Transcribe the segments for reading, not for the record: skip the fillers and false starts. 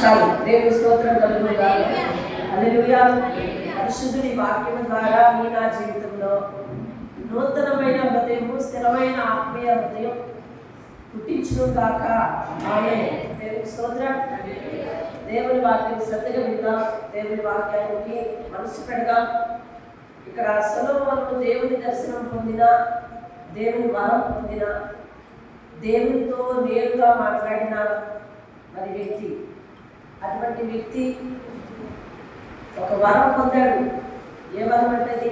చాలు. దేవుని స్తోత్రం కలుగునుగా. హల్లెలూయా. పరిశుద్ధుని వాక్యం ద్వారా నీ నా జీవితంలో నూతనమైన హృదయము, స్థిరమైన ఆత్మీయ హృదయం పుట్టించును కాక. ఆమేన్. దేవుని స్తోత్రం. దేవుని వాక్యం శ్రద్ధగా విందాం. దేవుని వాక్యానికి మనసు పెడదాం. ఇక్కడ సొలొమోను దేవుని దర్శనం పొందిన, దేవుని వరం పొందిన, దేవునితో నేరుగా మాట్లాడిన మరి వ్యక్తి. అటువంటి వ్యక్తి ఒక వరం పొందాడు. ఏ వరం అంటే,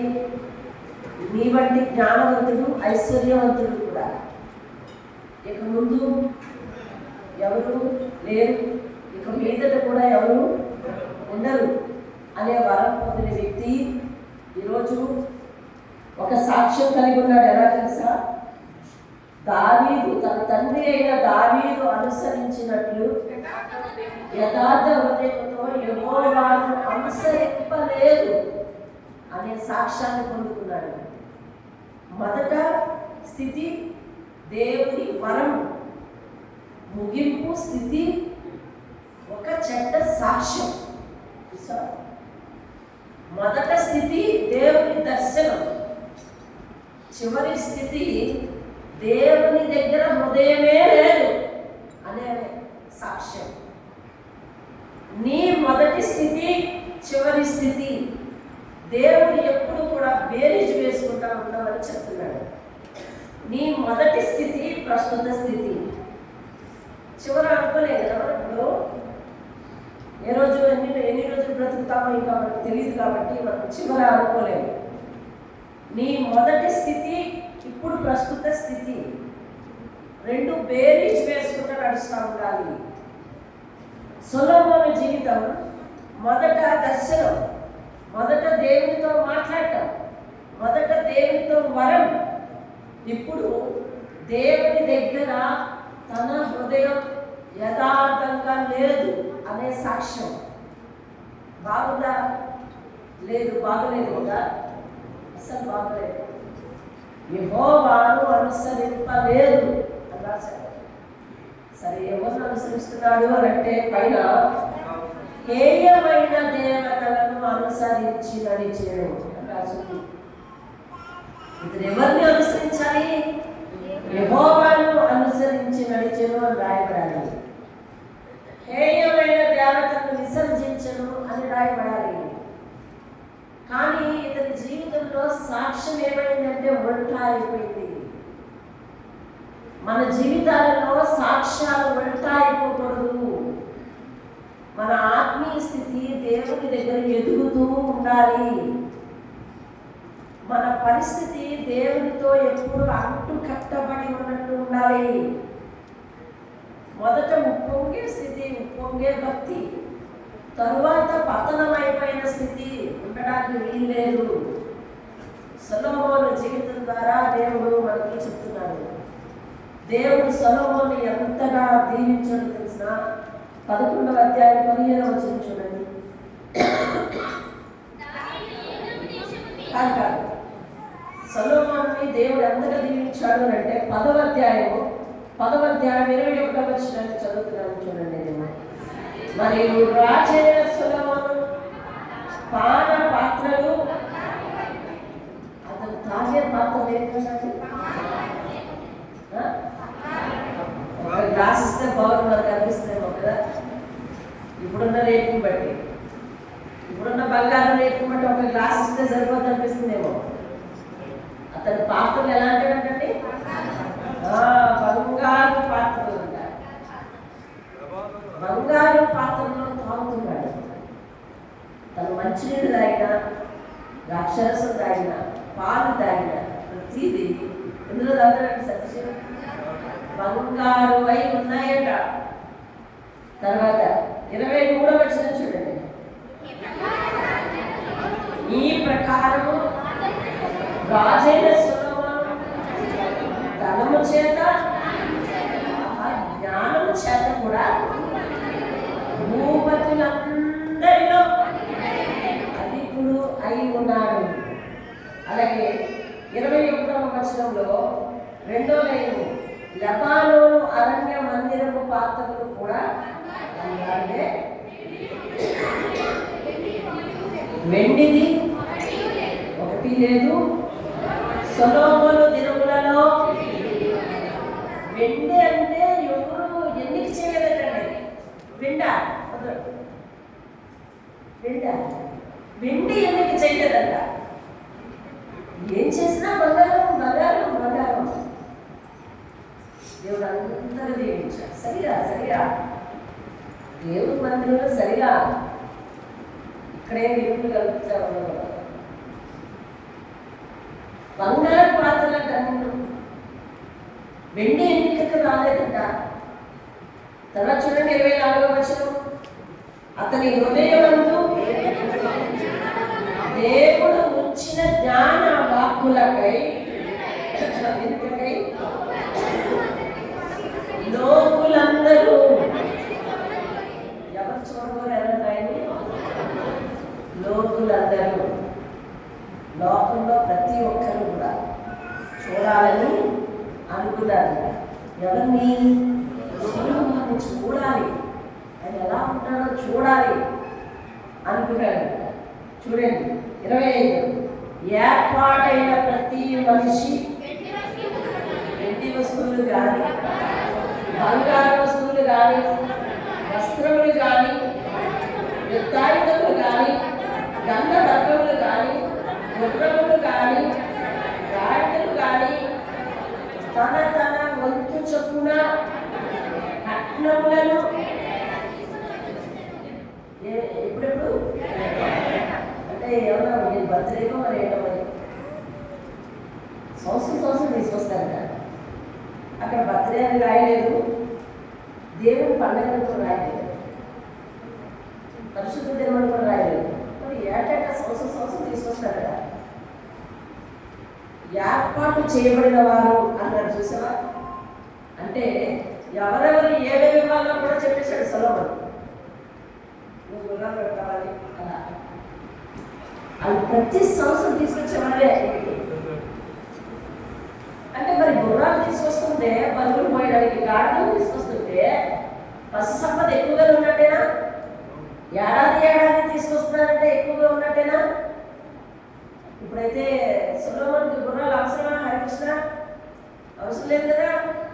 నీ వంటి జ్ఞానవంతుడు, ఐశ్వర్యవంతుడు కూడా ఇక ముందు ఎవరు లేరు, ఇక మీదట కూడా ఎవరు ఉండరు అనే వరం పొందిన వ్యక్తి ఈరోజు ఒక సాక్ష్యం కలిగి ఉన్నాడు. ఎలా తెలుసా? దావీదు తన తండ్రి అయిన దావీదు అనుసరించినట్లు యథార్థ హృదయంతో యెహోవాను అనుసరింపలేదు అనే సాక్ష్యాన్ని పొందుకున్నాడు. మొదట స్థితి దేవుని వరం, ముగింపు స్థితి ఒక చెడ్డ సాక్ష్యం. మొదట స్థితి దేవుని దర్శనం, చివరి స్థితి దేవుని దగ్గర హృదయమే లేదు అనే సాక్ష్యం. నీ మొదటి స్థితి, చివరి స్థితి దేవుడు ఎప్పుడు కూడా బేరీజు వేసుకుంటా ఉంటామని చెప్తున్నాడు. నీ మొదటి స్థితి, ప్రస్తుత స్థితి. చివర అనుకోలేదు కదా ఇప్పుడు ఎన్ని రోజులు బ్రతుకుతామో ఇంకా మనకు తెలియదు కాబట్టి మనం చివర అనుకోలేము. నీ మొదటి స్థితి, ఇప్పుడు ప్రస్తుత స్థితి రెండు బేరీజ్ వేసుకుంటూ నడుస్తూ ఉండాలి. సొలొమోను జీవితం మొదట దర్శనం, మొదట దేవునితో మాట్లాడటం, మొదట దేవునితో వరం, ఇప్పుడు దేవుని దగ్గర తన హృదయం యథార్థంగా లేదు అనే సాక్ష్యం. బాగుందా? లేదు, బాగలేదు కదా, అసలు బాగలేదు. యెహోవాను అనుసరింపలేదు అన్నారు. సరే, ఎవరిని అనుసరిస్తున్నాడు అని అంటే పైన హేయమైన దేవతలను అనుసరించి నడిచేయడం రాసుకుంది. ఇతను ఎవరిని అనుసరించాలి? యెహోవాను అనుసరించి నడిచెను అని రాయబడాలి. హేయమైన దేవతలను విసర్జించను అని రాయబడాలి. కానీ ఇతని జీవితంలో సాక్ష్యం ఏమైందంటే ఒంటా అయిపోయింది. మన జీవితాలలో సాక్ష్యాలు ఒంటా అయిపోకూడదు. మన ఆత్మీయ స్థితి దేవుని దగ్గర ఎదుగుతూ ఉండాలి. మన పరిస్థితి దేవునితో ఎప్పుడు అంటు కట్టబడి ఉన్నట్టు ఉండాలి. మొదట ఉప్పొంగే స్థితి, ఉప్పొంగే భక్తి, తరువాత పతనమైపోయిన స్థితి ఉండడానికి వీల్లేదు. సొలొమోను జీవితం ద్వారా దేవుడు మనకి చెప్తున్నాడు. దేవుడు సొలొమోను ఎంతగా దీవించాడో తెలిసిన 11వ అధ్యాయం 15వ వచనం చూడండి. కాదు, సొలొమోనుని దేవుడు ఎంతగా దీవించాడు అంటే 10వ అధ్యాయం 21వ వచనాన్ని చదువుతున్నాను చూడండి. మరియు రాజైన సొలొమోను పాన పాత్రలు, అతను తాగే పాత్రలు ఏంటంటే ఒక గ్లాస్ ఇస్తే బాగుంది మనకు అనిపిస్తుందేమో కదా. ఇప్పుడున్న రేటుని బట్టి, ఇప్పుడున్న బంగారం రేటుని బట్టి ఒక గ్లాస్ ఇస్తే సరిపోతుంది అనిపిస్తుందేమో. అతని పాత్రలు ఎలాంటివంటే బంగారు పాత్రలు ఉంటాయి. బంగారు పాత్రలో తాగుతున్నాడు. తను మంచినీళ్ళు తాగిన, ద్రాక్షరసం తాగిన, పాలు తాగిన ప్రతిదీ ఎందులో తాగుతాడంటే సత్యం బంగారు అయి ఉన్నాయట. తర్వాత 23వ వచనం చూడండి. ఈ ప్రకారము రాజైన సొలొమోను ధనము చేత, జ్ఞానము చేత కూడా భూపతులందరిలో అధికుడు అయి ఉన్నాడు. అలాగే 21వ వచనంలో 2వ లైను, లెబానోను అరణ్య మందిరము పాత్రలు కూడా అలాగే వెండిది ఒకటి లేదు. సొలొమోను దినములలో వెండి అంటే ఎవరు ఎన్నిక చేయలేదండి. వెండి ఎన్నిక చేయలేదంట. ఏం చేసినా బంగారం బంగారం బంగారం. దేవుడు అంతగా దీవించాడు. సరిగా దేవుడి మందిరంలో సరిగా ఇక్కడే దేవుడు కలుపుతా ఉన్నాడు. బంగారు పాత్రల కన్ను వెండి ఎన్నికకు రాలేదంట. తర్వాత చూడండి 24వ వచనం. అతని హృదయమందు దేవుడు ఉంచిన జ్ఞాన వాక్కులకై లోకులందరూ ఎవరు చూడగోరారంటాయని లోకులందరూ లోకంలో ప్రతి ఒక్కరు కూడా చూడాలని అనుకున్నారు. ఎవరిని? సొలొమోనుని చూడాలి, ఆయన ఎలా ఉంటాడో చూడాలి అనుకున్నాడు. చూడండి 25. ఏర్పాటైన ప్రతి మనిషి వెండి వస్తువులు కానీ బంగారు వస్తువులు కానీ వస్త్రములు కానీ యుద్ధాయుధములు కానీ గంధవర్గములు కానీ గుర్రములు కానీ గాడిదలు కానీ తన వంతు చొప్పున కట్నములను ఎప్పుడెప్పుడు అంటే ఏమన్నా నేను బర్త్డేకో మరి ఏంటో మరి సంవత్సరం తీసుకొస్తారట. అక్కడ బర్త్డే అని రాయలేదు, దేవుని పండుగను కూడా రాయలేదు, పరిశుద్ధ దినమని కూడా రాయలేదు. మరి ఏటా సంవత్సరం తీసుకొస్తారట. ఏర్పాటు చేయబడిన వారు అన్నారు. చూసావా? అంటే ఎవరెవరు ఏమేమి ఇవ్వాలో కూడా చెప్పేశాడు సొలొమోను. నువ్వు గుర్రాలు పెట్టాలి అలా. అది ప్రతి సంవత్సరం తీసుకొచ్చేవాళ్ళే. అంటే మరి గుర్రాలు తీసుకొస్తుంటే బరువులు పోయడానికి గాడులు తీసుకొస్తుంటే పశు సంపద ఎక్కువగా ఉన్నట్టేనా? ఏడాది తీసుకొస్తున్నారంటే ఎక్కువగా ఉన్నట్టేనా? ఇప్పుడైతే సొలొమోనుకి గుర్రాలు అవసరమా? హరికృష్ణ అవసరం లేదు కదా,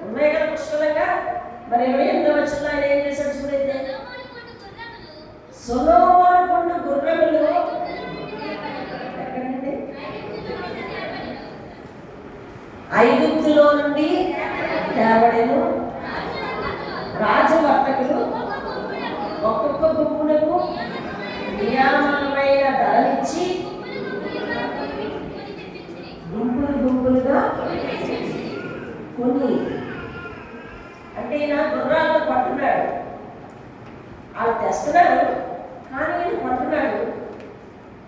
ఉన్నాయి కదా పుష్కలంగా. మరి 28వ వచనంలో ఆయన ఏం చేశాడు చూడైతే, సొలొమోను కొండ గుర్రములు ఎక్కడండి? ఐగుప్తులో నుండి తేబడెను. రాజవర్తకులు ఒక్కొక్క గుంపునకు నియామమైన ధరలిచ్చి గుంపులుగా కొన్ని. అంటే ఈయన గుర్రాలతో పట్టున్నాడు, వాళ్ళు తెస్తున్నాడు కానీ ఈయన పట్టున్నాడు.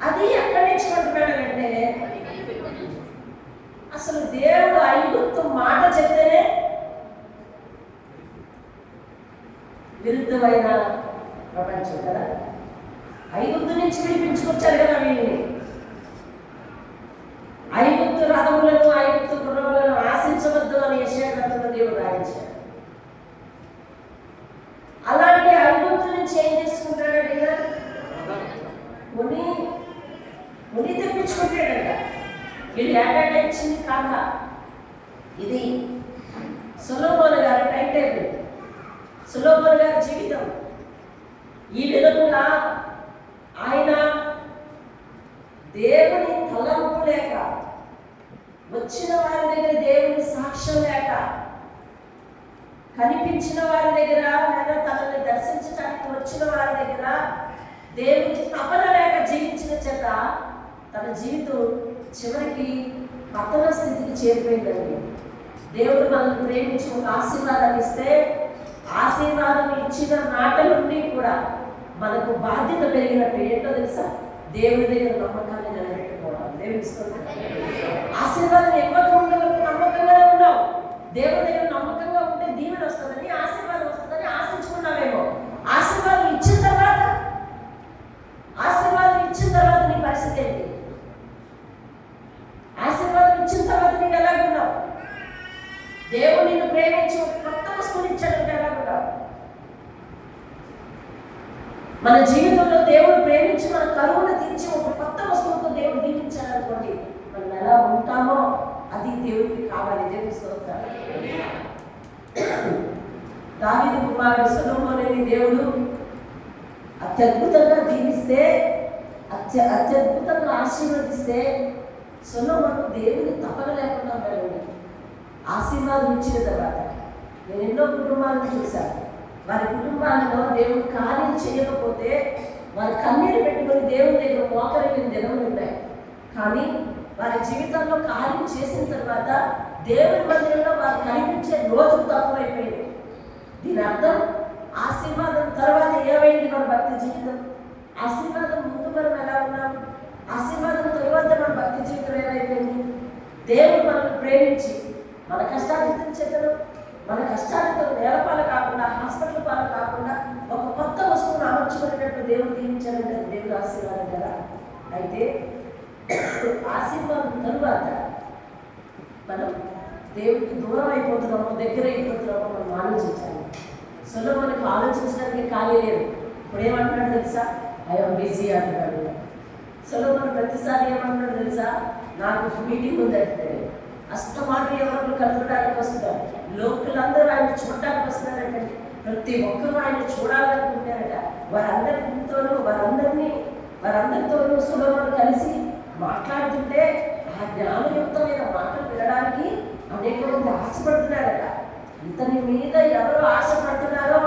అది ఎక్కడి నుంచి పట్టున్నాడు అంటే అసలు దేవుడు ఐగుప్తు మాట చెప్తేనే విరుద్ధమైన ప్రపంచం కదా. ఐగుప్తు నుంచి విడిపించుకొచ్చారు కదా వీళ్ళని. ఐగుప్తు రథములను ఐగుప్తు గుర్రములను ఆశించవద్దు అని యెషయా గ్రంథంలో దేవుడు రాయించాడు. అలాంటి ఐగుప్తు నుంచి ఏం చేసుకుంటాడంటే ముని తెప్పించుకుంటాడంట. వీళ్ళు ఏటా ఇచ్చింది కాక. ఇది సొలొమోను గారి టైం టేబుల్, సొలొమోను గారి జీవితం. ఈ విధంగా ఆయన దేవుని తలంపు లేక, వచ్చిన వారి దగ్గర దేవుని సాక్ష్యం లేక, కనిపించిన వారి దగ్గర లేదా తనని దర్శించడానికి వచ్చిన వారి దగ్గర దేవుని తపన లేక జీవించిన చేత తన జీవితం చివరికి పతన స్థితికి చేరిపోయిందండి. దేవుడు మనల్ని ప్రేమించి ఒక ఆశీర్వాదాన్ని ఇస్తే ఆశీర్వాదం ఇచ్చిన నాట నుండి కూడా మనకు బాధ్యత పెరిగినట్టు. ఏంటో తెలుసా? దేవుడి దగ్గర నమ్మకాన్ని నిలబెట్టుకోవడం. దేవుడి ఇస్తుంది. ఆశీర్వాదం ఎక్కువగా ఉండవరకు నమ్మకంగానే ఉన్నావు. దేవుడి దగ్గర నమ్మకంగా ఉంటే దీవెన వస్తుందని, ఆశీర్వాదం వస్తుందని ఆశించుకున్నావేమో. ఆశీర్వాదం ఇచ్చిన తర్వాత నీ పరిస్థితి ఏంటి? ఆశీర్వాదం ఇచ్చిన తర్వాత నీకు ఎలాగున్నావు? దేవుడు నిన్ను ప్రేమించి కొత్త వస్తువులు ఇచ్చాడు, ఎలాగున్నావు? మన జీవితంలో దేవుడు ప్రేమించి మన కరువును తీర్చి ఒక కొత్త వస్తువుతో దేవుడు దీవించాలనుకోండి, మనం ఎలా ఉంటామో అది దేవుడికి కావాలి. దేవుడి స్తోత్రం. దావీదు కుమారుడు సొలొమోనుని దేవుడు అత్యద్భుతంగా దీవిస్తే, అత్యద్భుతంగా ఆశీర్వదిస్తే సొలొమోను దేవుని తపన లేకుండా వెళ్ళండి. ఆశీర్వాదం ఇచ్చిన తర్వాత నేను ఎన్నో కుటుంబాలను చూశాను. వారి కుటుంబాలలో దేవుడు కార్యం చేయకపోతే వారి కన్నీరు పెట్టుకొని దేవుని దగ్గర మోకరిల్లిన దినములు ఉన్నాయి. కానీ వారి జీవితంలో కార్యం చేసిన తర్వాత దేవుని మందిరంలో వారు కనిపించే రోజు తక్కువైపోయింది. దీని అర్థం ఆశీర్వాదం తర్వాత ఏమైంది మన భక్తి జీవితం? ఆశీర్వాదం ముందు మనం ఎలా ఉన్నాం? ఆశీర్వాదం తర్వాత మన భక్తి జీవితం ఏమైపోయింది? దేవుడు మనల్ని ప్రేమించి మన కష్టార్జితం చేతను, మన కష్టాలతో నేలపాలు కాకుండా, హాస్పిటల్ పాలు కాకుండా ఒక కొత్త వస్తువును అమర్చుకునేటట్టు దేవుడు దీవించాలంటే దేవుడు ఆశీర్వాదం కదా. అయితే ఆశీర్వాదం తరువాత మనం దేవుడికి దూరం అయిపోతున్నామో దగ్గర అయిపోతున్నామో మనం ఆలోచించాలి. సొలొమోనుకి ఆలోచించడానికి ఖాళీ లేదు. ఇప్పుడు ఏమంటున్నాడు తెలుసా? ఐఎమ్ బిజీ అంటున్నాడు. సొలొమోను ప్రతిసారి ఏమంటున్నాడు తెలుసా? నాకు మీటింగ్ ఉందంటే అస్తమాట ఎవరు కలపడానికి వస్తున్నారు. లోకులందరూ ఆయన చూడడానికి వస్తున్నారట. ప్రతి ఒక్కరూ ఆయన చూడాలనుకుంటారట. వారందరితోనూ సొలొమోను కలిసి మాట్లాడుతుంటే ఆ జ్ఞానయుక్తమైన మాటలు వినడానికి అనేక మంది ఆశపడుతున్నారట. ఇతని మీద ఎవరు ఆశపడుతున్నారో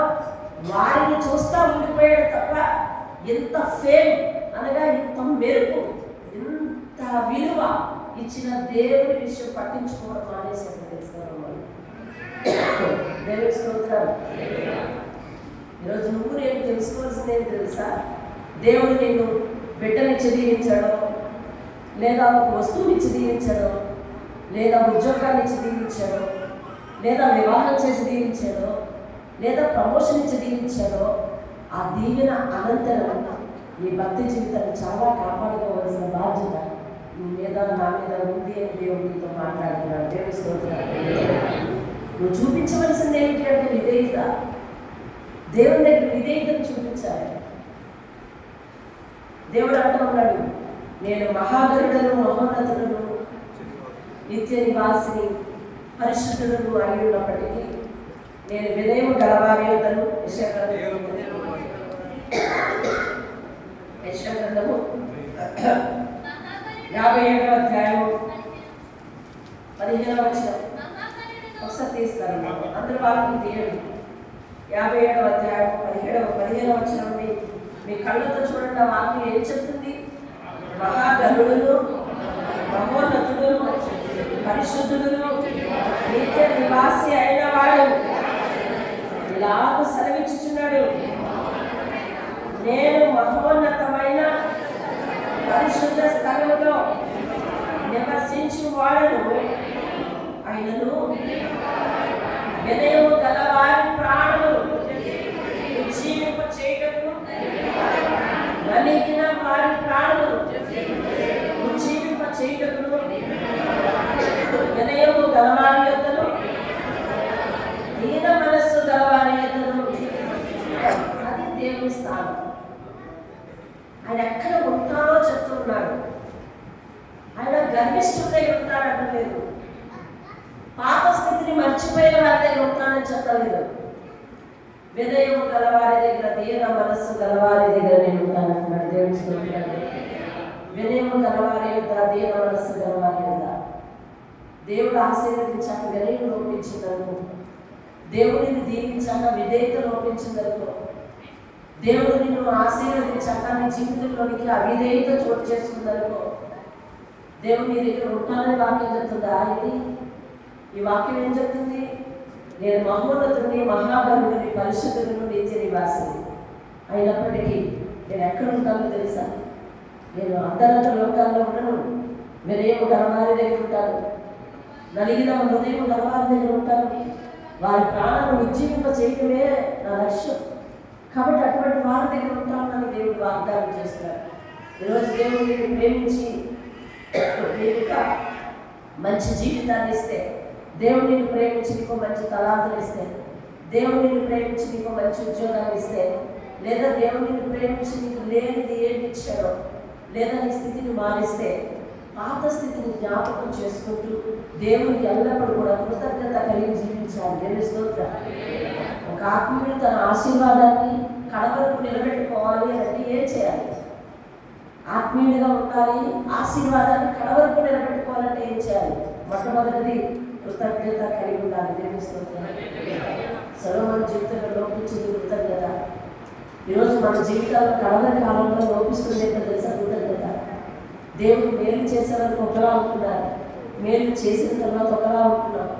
వారిని చూస్తా ఉండిపోయాడు తప్ప ఎంత ఫేమ్ అనగా ఎంత మెరుపు, ఎంత విలువ ఇచ్చిన దేవుడి విషయం పట్టించుకోవడం మానేసేది తెలుసుకోవడం వల్ల. దేవుడి స్తోత్రాలు. ఈరోజు నువ్వు నేను తెలుసుకోవాల్సింది ఏం తెలుసా? దేవుడు నిన్ను బిడ్డనిచ్చి దీవించడం, లేదా ఒక వస్తువునిచ్చి దీవించడం, లేదా ఉద్యోగాన్ని ఇచ్చి దీవించడం, లేదా వివాహం చేసి దీవించాడో, లేదా ప్రమోషన్ ఇచ్చి దీవించాడో, ఆ దీవెన అనంతరం నీ భక్తి జీవితాన్ని చాలా కాపాడుకోవాల్సిన బాధ్యత నీ మీద నా మీద ఉంది అని దేవుడితో మాట్లాడుతున్నాడు. దేవుడి స్తోత్రాలు. నువ్వు చూపించవలసింది ఏమిటి అంటే విధేయత. దేవుని దగ్గర విధేయతను చూపించాలి. దేవుడు అంటూ ఉన్నాడు, నేను మహాగరుడను, మహోన్నతులను, నిత్య నివాసిని, పరిశుద్ధులను అయి ఉన్నప్పటికీ నేను వినయము గలవారి యొద్దను. యెషయా-గ్రంథము 57వ అధ్యాయము 15వ వచనం. ఒకసారి తీస్తాను, అందరూ వాళ్ళకి తీయండి. 57వ అధ్యాయం 15వ వచనం. మీ కళ్ళతో చూడండి. ఆ వాక్యం ఏం చెప్తుంది? మహాగరుడును, మహోన్నతుడును, పరిశుద్ధుడును, నిత్య నివాసి అయిన వాడు ఇలాగ సెలవిచ్చుచున్నాడు, నేను మహోన్నతమైన పరిశుద్ధ స్థలములో నివసించు వాడను అయినను వినయము గలవారి ప్రాణము ఉజ్జీవింప చేయటకు, నలిగిన వారి ప్రాణము ఉజ్జీవింప చేయటకు వినయము గలవారి యొద్దను, దీన మనస్సు గలవారి యొద్దను. అది దేవుని స్థానం. ఆయన ఎక్కడ ఉంటాడో చెప్తున్నాడు. ఆయన గర్విష్ఠుడై ఉంటాడంటలేదు. పాత స్థితిని మర్చిపోయిన వారి దగ్గర ఉంటానని చెప్పలేదు. వినయము గలవారి దగ్గర, దీన మనస్సు గలవారి దగ్గర నేను ఉంటానంటున్నాడు. దేవుని స్తోత్రాలు. వినయము గలవారి యొద్ద, దీన మనస్సు గలవారి యొద్ద. దేవుడు ఆశీర్వదించాక వినయం లోపించిందనుకో, దేవుడిని దీవించాక విధేయత లోపించిందనుకో, దేవుడు నిన్ను ఆశీర్వదించాక నీ జీవితంలోనికి అవిధేయత చోటు చేసుకుందనుకో, దేవుడు నీ దగ్గర ఉంటానని వాక్యం చెప్తుందా? ఇది ఈ వాక్యం ఏం చెప్తుంది? నేను మహోన్నతుడిని, మహాగరుడిని, పరిశుద్ధులను, నిత్య నివాసిని అయినప్పటికీ నేను ఎక్కడ ఉంటానో తెలుసా? నేను అంతరంగ లోకాల్లో ఉండను. వినయము గలవారి దగ్గర ఉంటాను, నలిగిన హృదయం గలవారి దగ్గర ఉంటాను. వారి ప్రాణాలను ఉజ్జీవింప చేయడమే నా లక్ష్యం. కాబట్టి అటువంటి వారి దగ్గర ఉంటానని దేవుడు వాగ్దానం చేస్తున్నాడు. ఈరోజు దేవుడు నీకు ప్రేమించి నీకు మంచి జీవితాన్ని ఇస్తే, దేవుడు నిన్ను ప్రేమించి నీకు మంచి తలాంతులు ఇస్తే, దేవుడు నిన్ను ప్రేమించి నీకు మంచి ఉద్యోగాన్ని ఇస్తే, లేదా దేవుడిని ప్రేమించి నీకు లేనిది ఏమి ఇచ్చాడో, లేదా నీ స్థితిని మారిస్తే పాత స్థితిని జ్ఞాపకం చేసుకుంటూ దేవునికి ఎల్లప్పుడూ కూడా కృతజ్ఞత కలిగి జీవించాలి. దేవుని స్తోత్రం. ఒక ఆత్మీయుడు తన ఆశీర్వాదాన్ని కడవరకు నిలబెట్టుకోవాలి అంటే ఏం చేయాలి? ఆత్మీయుడిగా ఉండాలి. ఆశీర్వాదాన్ని కడవరకు నిలబెట్టుకోవాలంటే ఏం చేయాలి? మొట్టమొదటిది కృతజ్ఞత కలిగి ఉండాలి. దేవుని స్తోత్రం. సొలొమోను జీవితంలో లోపించింది కృతజ్ఞత. ఈరోజు మన జీవితాల్లో కడవరి కాలంలో లోపిస్తుంది ఏంటో తెలుసా? కృతజ్ఞత. దేవుడు మేలు చేసేవారికి ఒకలా ఉంటున్నారు, మేలు చేసిన తర్వాత ఒకలా ఉంటున్నాం.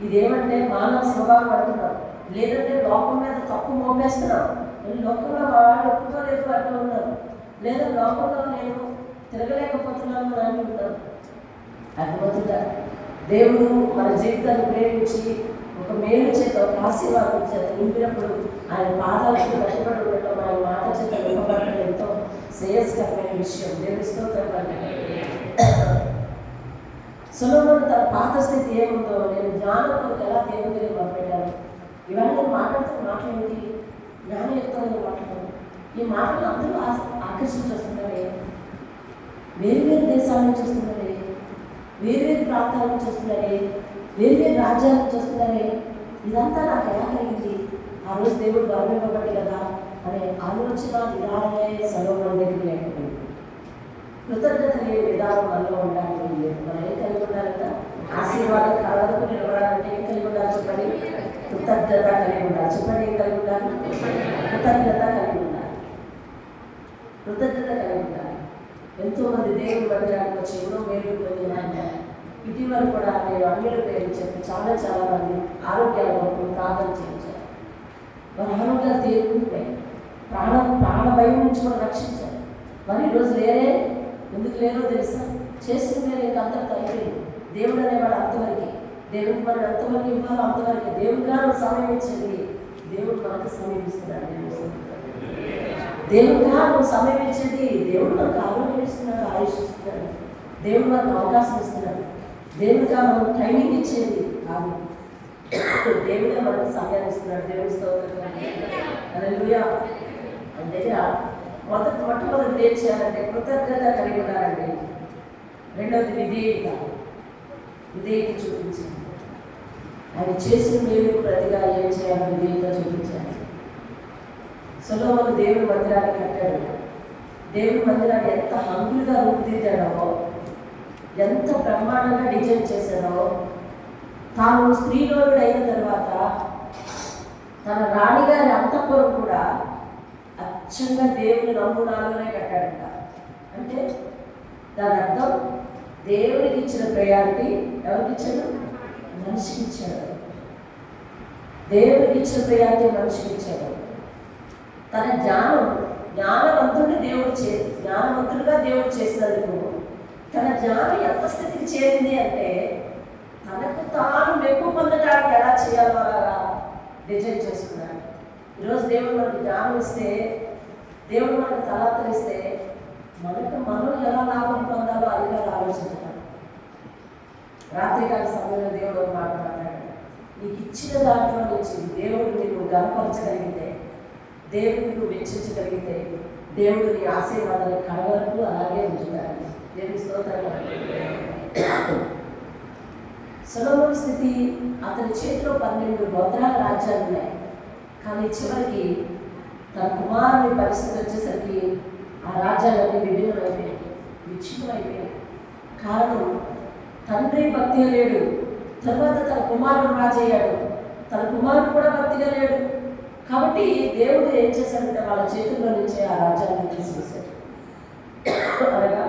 ఇదేమంటే మానవ స్వభావం అంటున్నాం, లేదంటే లోకం మీద తప్పు మోపేస్తున్నాం. నేను లోకంలో మా వాళ్ళు ఒప్పుకోలేదు అంటూ ఉన్నాను, లేదా లోకంలో నేను తిరగలేకపోతున్నాను అని అంటున్నాను. అర్థమవుతుందా? దేవుడు మన జీవితాన్ని ప్రేమించి ఒక మేలు చేత, ఒక ఆశీర్వాదం చేత నింపినప్పుడు ఆయన పాదాలకు కట్టుబడి ఉండటం, ఆయన మాట చేత నింపబడటం ఎంతో శ్రేయస్కరమైన విషయం. దేవుని స్తోత్రం. సొలొమోను తన పాత స్థితి ఏముందో, నేను జ్ఞానకులకు ఎలా దేవుని దగ్గర మొదలుపెట్టాను. ఇవాళ నేను మాట్లాడుతున్న మాటలేంటి? జ్ఞానయుక్తమైన మాట్లాడాను. ఈ మాటలు అందరూ ఆకర్షించి వస్తున్నారే, వేరు దేశాల నుంచి వస్తున్నారే, వేరు ప్రాంతాల నుంచి వస్తున్నారే, వేరు రాజ్యాల నుంచి వస్తున్నారే. ఇదంతా నాకు ఎలా కలిగింది? ఆ రోజు దేవుడు వరం ఇవ్వబట్టి కదా అనే ఆలోచన విధానమే సొలొమోను దగ్గర లేకపోయింది. కృతజ్ఞత లేని విధానం మనలో ఉండాలని లేదు. మనం ఏం కలిగి ఉండాలంట? ఆశీర్వాదం కలవరకు నిలబడాలంటే ఏం కలిగి ఉండాలి చెప్పండి? కృతజ్ఞత కలిగి ఉండాలి. చెప్పండి, ఏం కలిగి ఉండాలి? కృతజ్ఞత కలిగి ఉండాలి. కృతజ్ఞత కలిగి ఉండాలి. ఎంతోమంది దేవుని మందిరానికి వచ్చి ఎన్నో మేలు పొందిన ఇటీవల కూడా నేను అన్యుల పేరు చెప్పి చాలా మంది ఆరోగ్యాల కొరకు ప్రార్థన చేయించారు. వారి ఆరోగ్యాలు తేరుకుంటాయి. ప్రాణ భయం నుంచి కూడా రక్షించారు. మరి ఈరోజు లేరే. ఎందుకు లేరో తెలుసా? చేసిన మేలు ఇంకా అంతటితో అయిపోయింది. దేవుడు అనేవాడు అంతవరకే. దేవుడికి మనం ఎంతవరకు ఇవ్వాలో అంతవరకే. దేవుడిగా నువ్వు సమయమించండి, దేవుడు మనకు సమయమిస్తున్నాడు. దేవుడిగా నువ్వు సమయమించండి, దేవుడు మనకు ఆరోగ్యం ఇస్తున్నాడు, ఆయుష్ ఇస్తున్నాడు, దేవుడు మనకు అవకాశం ఇస్తున్నాడు. దేవుడిగా మనం టైమింగ్ ఇచ్చేది కాదు, దేవుడే మనకు సమయాన్ని ఇస్తున్నాడు. దేవుడి స్తోత్రం. హల్లెలూయా. అంటే మొట్టమొదటి ఏం చేయాలంటే కృతజ్ఞత కలిగి ఉండాలండి. రెండవది విధేయత చూపించాలి. ఆయన చేసిన మేలు ప్రతిగా ఏం చేయాలి? విధేయత చూపించాలి. సొలొమోను దేవుని మందిరాన్ని కట్టాడు. దేవుని మందిరాన్ని ఎంత హంగులుగా రూపుదిద్దాడో, ఎంత బ్రహ్మాండంగా డిజైన్ చేశాడో. తాను స్త్రీలోనుడు అయిన తర్వాత తన రాణిగారి అంతఃపురం కూడా అచ్చంగా దేవుని నమూనాలోనే కట్టాడంట. అంటే దాని అర్థం దేవునికి ఇచ్చిన ప్రయారిటీ ఎవరికి ఇచ్చాడు? మనిషికి ఇచ్చాడు. దేవునికి ఇచ్చిన ప్రయారిటీ మనిషికి ఇచ్చాడు. తన జ్ఞానవంతుడుగా దేవుడు చేసినందుకు తన జ్ఞానం ఎంత స్థితికి చేరింది అంటే తనకు తాను మెప్పు పొందడానికి ఎలా చేయాలో అలాగా డిజైన్ చేసుకున్నాడు. ఈరోజు దేవుడు మనకు జ్ఞానం ఇస్తే, దేవుడు మనకు తలాంతులు ఇస్తే మనం ఎలా లాభం పొందాలో అదిగా ఆలోచించాలి. రాత్రికాల సమయంలో దేవుడు ఒక మాట మాట్లాడాడు. నీకు ఇచ్చిన దాంట్లో నుంచి దేవుడు నీకు గనపరచగలిగితే, దేవుడిని నువ్వు వెచ్చించగలిగితే, దేవుడు నీ ఆశీర్వాదాన్ని కడవరకు అలాగే ఉంచుతాడు. దేవుని స్తోత్రం. సొలొమోను స్థితి, అతని చేతిలో 12 గోత్రాల రాజ్యాలు ఉన్నాయి. కానీ చివరికి తన కుమారుని పరిస్థితి వచ్చేసరికి ఆ రాజ్యాలన్నీ విచ్ఛిన్నమైపోయాయి. కారణం, తండ్రి భక్తిగా లేడు. తర్వాత తన కుమారుడు రాజయ్యాడు. తన కుమారుడు కూడా భక్తిగా లేడు. కాబట్టి దేవుడు ఏం చేశాడంటే వాళ్ళ చేతుల్లో నుంచి ఆ రాజ్యాన్ని తీసివేశాడు. అనగా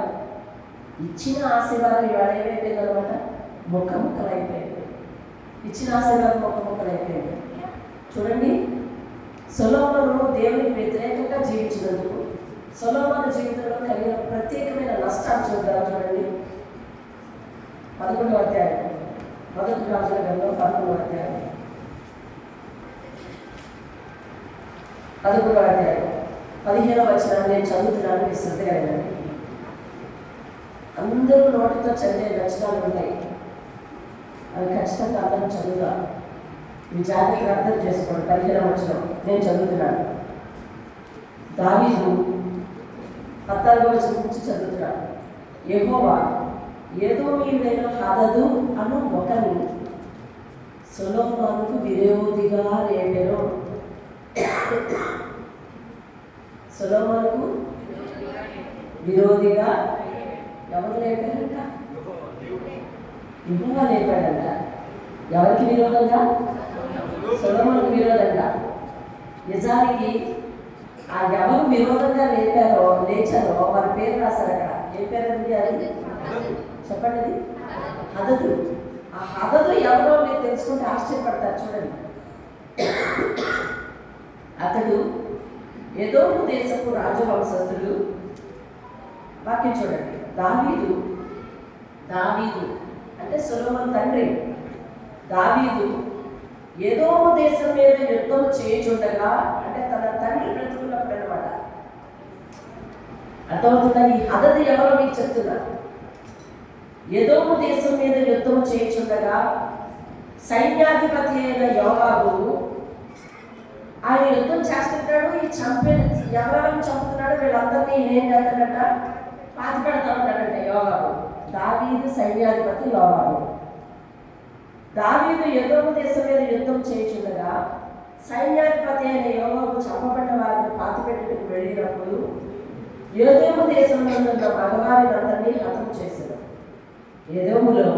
ఇచ్చిన ఆశీర్వాదం ఇవాళ ఏమైపోయింది అనమాట? ముక్కలైపోయింది. ఇచ్చిన ఆశీర్వాదం ముక్కలైపోయింది. చూడండి, సొలొమోను దేవునికి వ్యతిరేకంగా జీవించినందుకు సొలొమోను జీవితంలో కలిగిన ప్రత్యేకమైన నష్టాలు చూద్దాం. చూడండి, 11వ అధ్యాయం, 1 రాజుల గ్రంథం 11వ అధ్యాయం, 11వ అధ్యాయం 15వ వచనాన్ని నేను చదువుతున్నాను. మీ శ్రద్ధగా వినండి. అందరూ నోటితో చదివే వచనాలు ఉన్నాయి, అవి ఖచ్చితంగా అందరం చదువుతారు. మీ జాగ్రత్తగా అర్థం చేసుకోండి. 15వ వచనం నేను చదువుతున్నాను. దావీదు 14వ వచనం నుంచి చదువుతున్నాడు. యెహోవా ఎదోమీయుడైన హదదు అను ఒకని సొలొమోనుకు విరోధిగా రేపెను. సొలొమోనుకు విరోధిగా ఎవరు లేపారంట? యెహోవా లేపాడంట. ఎవరికి విరోధంగా? సొలొమోనుకు విరోధంగా. నిజానికి ఆ ఎవరు విరోధంగా లేచారో వారి పేరు రాశారు అక్కడ. ఏ పేరు అది చెప్పండి. అది హదదు. ఆ హదదు ఎవరో మీరు తెలుసుకుంటే ఆశ్చర్యపడతారు. చూడండి, అతడు ఎదోము దేశపు రాజవంశస్థుడు. వాక్యం చూడండి. దావీదు అంటే సొలొమోను తండ్రి. దావీదు ఎదోము దేశం మీద యుద్ధం చేయుచుండగా, అంటే తన తండ్రి బ్రతుకున్నప్పుడు అనమాట. అర్థమవుతుందా? ఈ హదదు ఎవరో మీకు చెప్తున్నా. ఎదోము దేశం మీద యుద్ధం చేయుచుండగా సైన్యాధిపతి అయిన యోవాబు ఆయన యుద్ధం చేస్తుంటాడు. ఈ ఎవరెవరిని చంపుతున్నాడు వీళ్ళందరినీ ఏం చేస్తాడట? పాతి పెడతా ఉంటాడంట యోవాబు. దావీదు సైన్యాధిపతి యోవాబు. దావీదు ఎదోము దేశం మీద యుద్ధం చేయుచుండగా సైన్యాధిపతి అయిన యోవాబు చంపబడ్డ వారిని పాతిపెట్టుకు వెళ్ళినప్పుడు ఎదోము దేశంలో ఉన్న మగవారినందరినీ హతం చేశాడు. ఎదోములో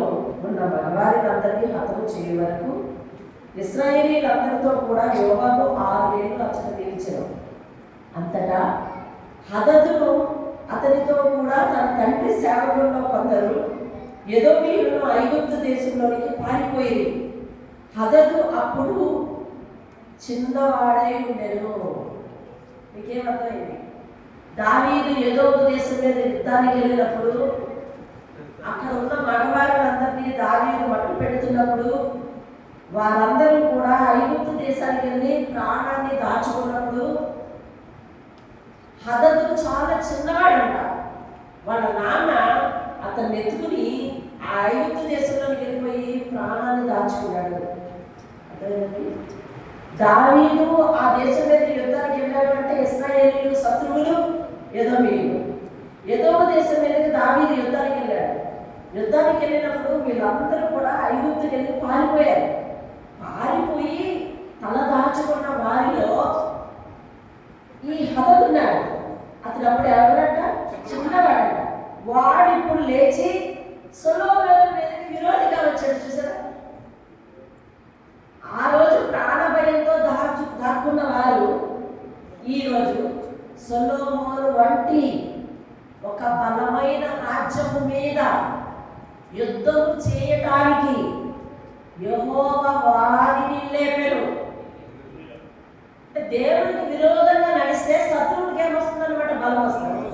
ఉన్న మగవారినందరినీ హతం చేయ వరకు ఇశ్రాయేలీలందరితో కూడా యోవాబు 6 ఏళ్ళు అతను నిలిచాడు. అంతటా హదదును అతనితో కూడా తన తండ్రి సేవకుల్లో కొందరు ఎదోమీయులను ఐగుప్తు దేశంలోనికి పారిపోయి. హదదు అప్పుడు చిన్నవాడై ఉండెను. మీకేమర్థమైంది? దావీదు ఎదోము దేశం మీద యుద్ధానికి వెళ్ళినప్పుడు అక్కడ ఉన్న మగవారులందరినీ దావీదు మట్టు పెడుతున్నప్పుడు వారందరూ కూడా ఐగుప్తు దేశానికి వెళ్ళి ప్రాణాన్ని దాచుకున్నప్పుడు హదదు చాలా చిన్నవాడంట. వాళ్ళ నాన్న అతన్ని ఎత్తుకుని ఆ ఐగుప్తు దేశంలోకి వెళ్ళిపోయి ప్రాణాన్ని దాచుకున్నాడు. అర్థమైందండి? దావీదు ఆ దేశం మీద యుద్ధానికి వెళ్ళాడు అంటే ఇశ్రాయేలీయులు శత్రువులు ఎదోమీయులు. ఎదోము దేశం మీదకి దావీదు యుద్ధానికి వెళ్ళాడు. యుద్ధానికి వెళ్ళినప్పుడు వీళ్ళందరూ కూడా ఐగుప్తుకి వెళ్ళి పారిపోయారు. పారిపోయి తల దాచుకున్న వారిలో ఈ హదదు ఉన్నాడు. అతను అప్పుడు ఎవరంట? చిన్నవాడంట. వాడు ఇప్పుడు లేచి సొలొమోను మీదకి విరోధిగా వచ్చాడు. చూసారా? ఆ రోజు ప్రాణభయంతో దాక్కున్న వారు ఈరోజు సొలొమోను వంటి ఒక బలమైన రాజ్యము మీద యుద్ధం చేయటానికి యెహోవా వారిని లేపెను. దేవుడికి విరోధంగా నడిస్తే శత్రువుడికి ఏమొస్తుందన్నమాట? బలం వస్తుంది.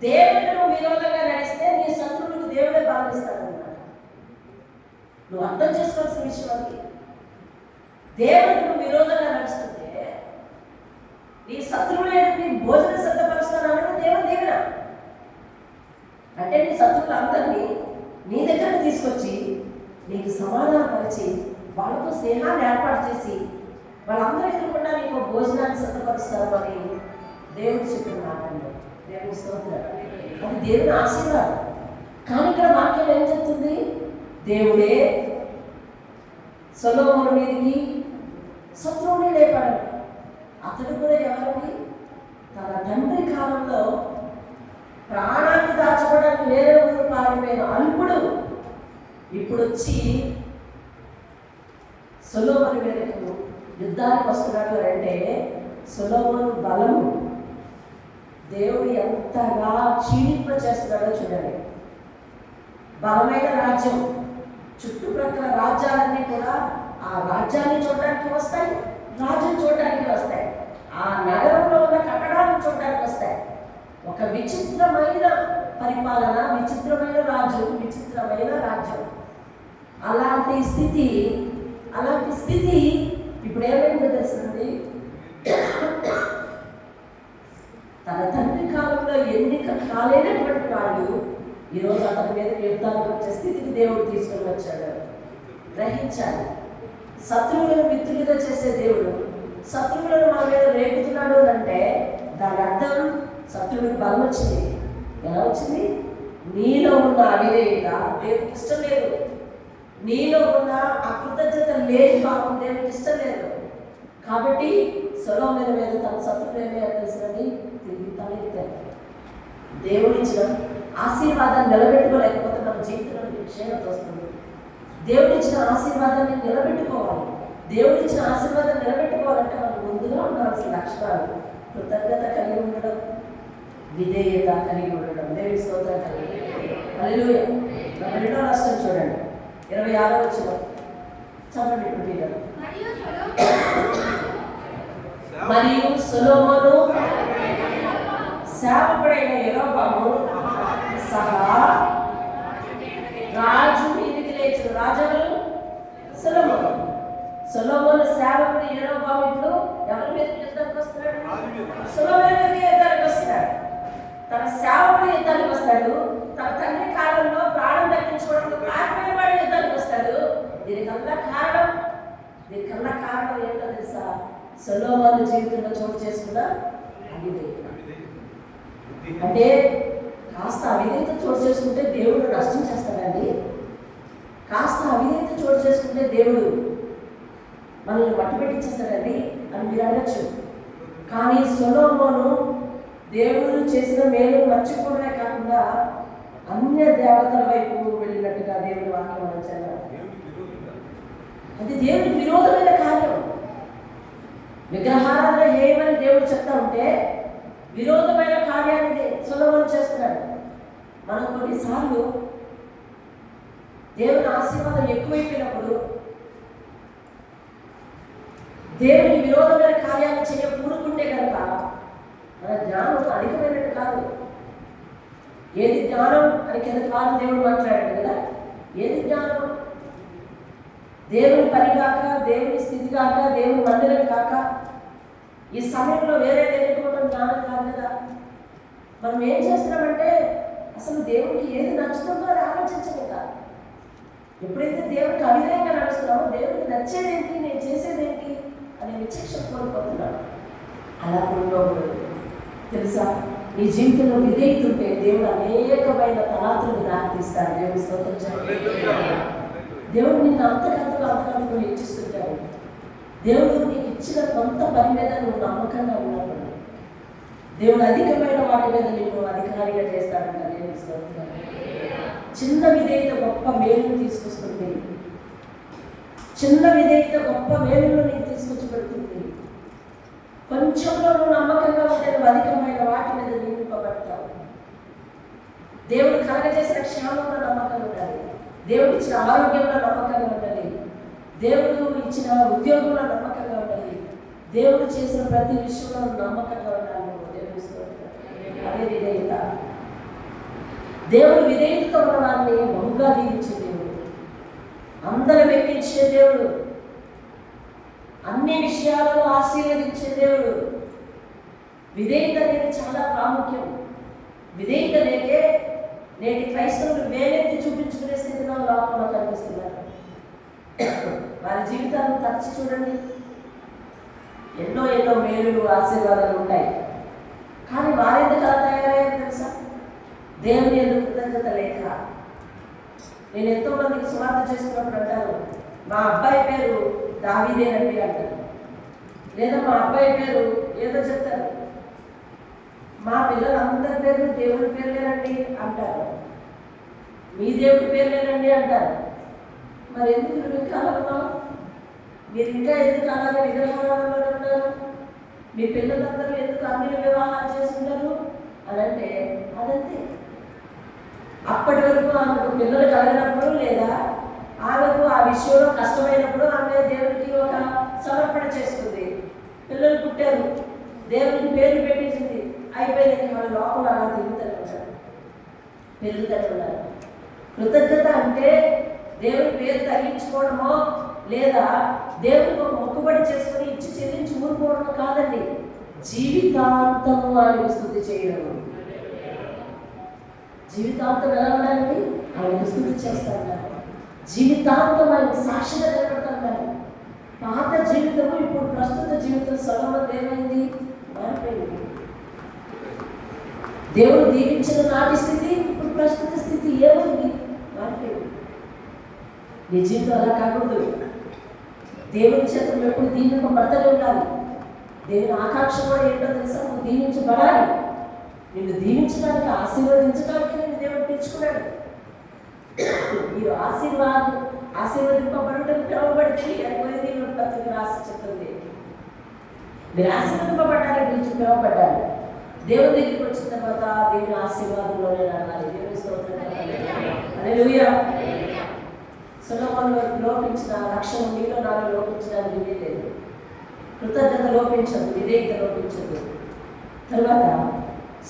దేవుడికి నువ్వు విరోధంగా నడిస్తే నీ శత్రువులకు దేవుడే బలం ఇస్తాడన్నమాట. నువ్వు అర్థం చేసుకోవాల్సిన విషయం అది. దేవుడికి నువ్వు విరోధంగా నడుస్తుంటే నీ శత్రువులు నీ భోజనం సిద్ధపరుస్తానన్నది దేవుడా? అంటే నీ శత్రువులందరినీ నీ దగ్గరకు తీసుకొచ్చి నీకు సమాధానపరిచి వాళ్ళతో స్నేహాన్ని ఏర్పాటు చేసి వాళ్ళందరూ ఎదుర్కొన్నా నీకు భోజనాన్ని సిద్ధపరుస్తారు అని దేవుడు చెప్తున్నాడు. దేవుని స్తోత్రం. అది దేవుని ఆశీర్వాదం. కానీ ఇక్కడ వాక్యం ఏం చెప్తుంది? దేవుడే సొలొమోను మీదకి శత్రువుని లేపాడు. అతడు కూడా ఎవరికి? తన తండ్రి కాలంలో ప్రాణాన్ని దాచుకోవడానికి వేరే ఊరు పారిపోయిన అల్పుడు ఇప్పుడు వచ్చి సొలొమోను మీదకు యుద్ధానికి వస్తున్నాడు అంటే సొలొమోను బలము దేవుడు ఎంతగా క్షీణింప చేస్తున్నాడో చూడండి. బలమైన రాజ్యం, చుట్టుప్రక్కల రాజ్యాలన్నీ కూడా ఆ రాజ్యాన్ని చూడడానికి వస్తాయి, రాజును చూడడానికి వస్తాయి, ఆ నగరంలో ఉన్న కట్టడాలను చూడడానికి వస్తాయి. ఒక విచిత్రమైన పరిపాలన, విచిత్రమైన రాజు, విచిత్రమైన రాజ్యం. అలాంటి స్థితి ఇప్పుడు ఏమైందో తెలుసునండి. తన తండ్రి కాలంలో ఎన్నిక కాలేనటువంటి వాళ్ళు ఈరోజు అతని మీద యుద్ధానికి వచ్చే స్థితికి దేవుడు తీసుకొని వచ్చాడు. గ్రహించాలి. శత్రువులను మిత్రులుగా చేసే దేవుడు శత్రువులను మన మీద రేపుతున్నాడు అంటే దాని అర్థం శత్రువుడికి బలం వచ్చింది. ఎలా వచ్చింది? నీలో ఉన్న అవిధేయత దేవుడికి ఇష్టం లేదు. నీలో ఉన్న అకృతజ్ఞత లేని భావం దేవుడికి ఇష్టం లేదు. కాబట్టి సొలొమోను మీద తన శత్రువులు ఏమయ్యారు తెలుసునండి? తిరిగి తలెత్తారు. దేవుడిచ్చిన ఆశీర్వాదాన్ని నిలబెట్టుకోలేకపోతే మన జీవితంలో క్షేమత వస్తుంది. దేవుడిచ్చిన ఆశీర్వాదాన్ని నిలబెట్టుకోవాలి. దేవుడిచ్చిన ఆశీర్వాదాన్ని నిలబెట్టుకోవాలంటే మనం ముందుగా ఉండాల్సిన లక్షణాలు కృతజ్ఞత కలిగి ఉండడం, విధేయత కలిగి ఉండడం, దేవుడి స్తోత్రం కలిగి. హల్లెలూయా. రెండో రాష్ట్రం చూడండి, 26వ వచనం చదవండి ఇప్పుడు మీరు. మరియు సొలొమోను సేవకుడైన యెరోబాము సహా రాజు మీదికి లేచిన. రాజులు సొలొమోను. సొలొమోను సేవకుడు యెరోబాము ఇప్పుడు ఎవరి మీదకి యుద్ధానికి వస్తున్నాడు? సొలొమోను మీదకి యుద్ధానికి వస్తున్నాడు. తన సేవకుడు యుద్ధానికి వస్తాడు. తన తండ్రి కాలంలో ప్రాణం దక్కించుకోవడానికి పారిపోయిన వాడు యుద్ధానికి వస్తాడు. దీనికన్నా కారణం ఏంటో తెలుసా? సొలొమోను జీవితంలో చోటు చేసుకున్న అవిధేయత. అంటే కాస్త అవిధేయత చోటు చేసుకుంటే దేవుడు నష్టం చేస్తాడండి. కాస్త అవిధేయత చోటు చేసుకుంటే దేవుడు మనల్ని మట్టి పెట్టించేస్తాడండి అని మీరు అనొచ్చు. కానీ సొలొమోను దేవుడు చేసిన మేలు మర్చిపోవడమే కాకుండా అన్య దేవతల వైపు వెళ్ళినట్టుగా దేవుడు వాక్యం అంచనా. అది దేవుడికి విరోధమైన కార్యం. విగ్రహారాధన ఏమని దేవుడు చెప్తా ఉంటే విరోధమైన కార్యాన్ని సొలొమోను చేస్తున్నాడు. మనం కొన్నిసార్లు దేవుని ఆశీర్వాదం ఎక్కువైపోయినప్పుడు దేవుని విరోధమైన కార్యాలను చేయ కూడుకుంటే కనుక మన జ్ఞానం అధికమైనట్టు కాదు. ఏది జ్ఞానం అని కింద కాదు దేవుడు మాట్లాడాడు కదా. ఏది జ్ఞానం? దేవుని పని కాక, దేవుని స్థితి కాక, దేవుని మందిరం కాక ఈ సమయంలో వేరే తెలుసుకోవడం జ్ఞానం కాదు కదా. మనం ఏం చేస్తున్నామంటే అసలు దేవుడికి ఏది నచ్చుతుందో అది ఆలోచించదు కాదు. ఎప్పుడైతే దేవుడికి అవిధంగా నడుస్తున్నామో దేవుడికి నచ్చేదేంటి, నేను చేసేదేంటి అనే విచక్షణ కోల్పోతున్నాను. అలా కోల్పోకూడదు. తెలుసా, నీ జీవితంలో విధేయత ఉంటే దేవుడు అనేకమైన తలాతులకు దారితీస్తాడు. దేవుడు స్తోత్రం. దేవుడు నిన్ను అంతకంతకు హెచ్చిస్తుంటాడు. దేవుడు నీకు ఇచ్చిన కొంత పని మీద నువ్వు నమ్మకంగా ఉన్నాడు. దేవుడు అధికమైన వాటి మీద నిన్ను అధికారిగా చేస్తాడంట. దేవుడు స్తోత్రం. చిన్న విధేయత గొప్ప మేలును తీసుకొస్తుంది. చిన్న విధేయత గొప్ప మేలును నీకు తీసుకొచ్చి పెడుతుంది. కొంచెంలో నువ్వు నమ్మకంగా ఉంటే నువ్వు అధికమైన వాటి మీద నింపబడతావు. దేవుడు కలగజేసిన క్షేమంలో నమ్మకంగా ఉండాలి. దేవుడు ఇచ్చిన ఆరోగ్యంలో నమ్మకంగా ఉండాలి. దేవుడు ఇచ్చిన ఉద్యోగంలో నమ్మకంగా ఉండాలి. దేవుడు చేసిన ప్రతి విషయంలో నమ్మకంగా ఉండాలి. అదే విధేయత. దేవుడు విధేయతతో ఉన్న వారిని బహుగా దీవించే దేవుడు, అందరం మెప్పించే దేవుడు, అన్ని విషయాలను ఆశీర్వదించే దేవుడు. విధేయత అనేది చాలా ప్రాముఖ్యం. విధేయత లేకే నేటి క్రైస్తవులు వేలెత్తి చూపించుకునే స్థితిలో లోకంలో కనిపిస్తున్నారు. వారి జీవితాలను తరచి చూడండి. ఎన్నో ఎన్నో మేలులు ఆశీర్వాదాలు ఉంటాయి. కానీ వారెందుకు అలా తయారయ్యారు తెలుసా? దేవుని ఎందుకు కృతజ్ఞత లేక. నేను ఎంతో మందికి సువార్త చేస్తున్నప్పుడు అంటాను, మా అబ్బాయి పేరు దావీదేనండి అంటారు. లేదా మా అబ్బాయి పేరు ఏదో చెప్తారు. మా పిల్లలందరి పేరు దేవుడి పేర్లేనండి అంటారు. మీ దేవుడి పేర్లేనండి అంటారు. మరి ఎందుకు నువ్వు ఇంకా అలా ఉన్నావు? మీరు ఇంకా ఎందుకు అలాగే విగ్రహారాధనలో ఉన్నారు? మీ పిల్లలందరూ ఎందుకు అన్ని వివాహాలు చేస్తున్నారు అని అంటే అదంతే. అప్పటి వరకు ఆమెకు పిల్లలు కలిగినప్పుడు లేదా ఆమెకు ఆ విషయంలో కష్టమైనప్పుడు ఆమె దేవుడికి ఒక సమర్పణ చేస్తుంది. పిల్లలు పుట్టారు, దేవుడికి పేరు పెట్టించింది, అయిపోయింది. మన లోపల అలా తిరుగుతూనే ఉంటారు, పెరుగుతూనే ఉన్నారు. కృతజ్ఞత అంటే దేవుడి పేరు తగ్గించుకోవడమో లేదా దేవుడికి ఒక మొక్కుబడి చేసుకుని ఇచ్చి చెల్లించి ఊరుకోవడమో కాదండి. జీవితాంతము ఆయన స్తుతి చేయడం. జీవితాంతం ఎలా ఉండాలండి? ఆయన స్తుతి చేస్తాను. జీవితాంతం ఆయన సాక్షిగా నిలబడతాను. పాత జీవితము ఇప్పుడు ప్రస్తుత జీవితం సొలొమోను ఏమైంది? మారిపోయింది. దేవుడు దీవించిన నాటి స్థితి ఇప్పుడు ప్రస్తుత స్థితి ఏమైంది? మారిపోయింది. నీ జీవితం అలా కాకూడదు. దేవుని చేత ఎప్పుడు దీవింపబడతనే ఉండాలి. దేవుని ఆకాంక్ష కూడా ఏంటో తెలుసా? నువ్వు దీవించబడాలి. నిన్ను దీవించడానికి, ఆశీర్వదించడానికి నేను దేవుడు పిలుచుకున్నాడు. మీరు ఆశీర్వదింపబడటం పిలవబడింది అని దేవుని పత్రిక రాసి చెప్తుంది. మీరు ఆశీర్వదింపబడ్డారని పిలువబడ్డారు. దేవుని దగ్గరికి వచ్చిన తర్వాత దేవుని ఆశీర్వాదంలోనే నడవాలి. దేవుని స్తోత్రం. హల్లెలూయా. సొలొమోను లోపించిన లక్షణం మీలో నాలో లోపించడానికి వీలు లేదు. కృతజ్ఞత లోపించదు, విధేయత లోపించదు. తర్వాత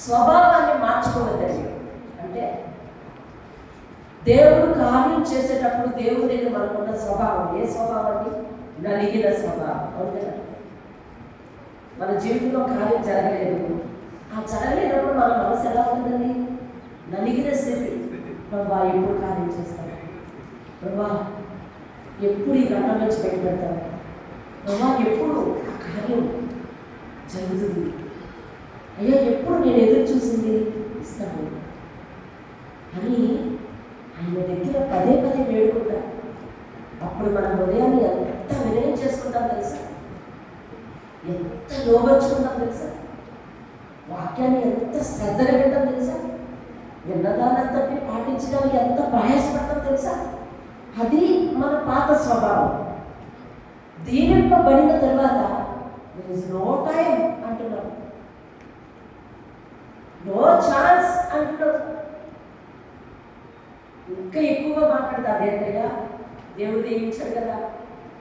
స్వభావాన్ని మార్చుకోవద్దండి. అంటే దేవుడు కార్యం చేసేటప్పుడు దేవుడి దగ్గర మనకున్న స్వభావం ఏ స్వభావాన్ని? నలిగిన స్వభావం. అవును కదా? మన జీవితంలో కార్యం జరగలేదు. ఆ జరగలేనప్పుడు మన మనసు ఎలా ఉంటుందండి? నలిగిన స్థితి. ప్రభా ఎప్పుడు కార్యం చేస్తాను? ప్రభా ఎప్పుడు ఈ రంగం నుంచి బయటపెడతాను? ప్రభా ఎప్పుడు ఆ కార్యం జరుగుతుంది? అయ్యా ఎప్పుడు నేను ఎదురు చూసింది ఇస్తాను అని ఆయన దగ్గర పదే పదే వేడుకుంటా. అప్పుడు మన హృదయాన్ని ఎంత వినయం చేసుకుంటాం తెలుసా? ఎంత లోబర్చుకుంటాం తెలుసా? వాక్యాన్ని ఎంత శ్రద్ధగా వింటాం తెలుసా? విన్నదానంతటి పాటించడానికి ఎంత ప్రయాసపడతాం తెలుసా? అది మన పాత స్వభావం. దీవింపబడిన తర్వాత there is no time అంటున్నాం, నో ఛాన్స్ అంటున్నాం. ఇంకా ఎక్కువగా మాట్లాడతారు. అదేంటయ్యా దేవుడు దీవించాడు కదా,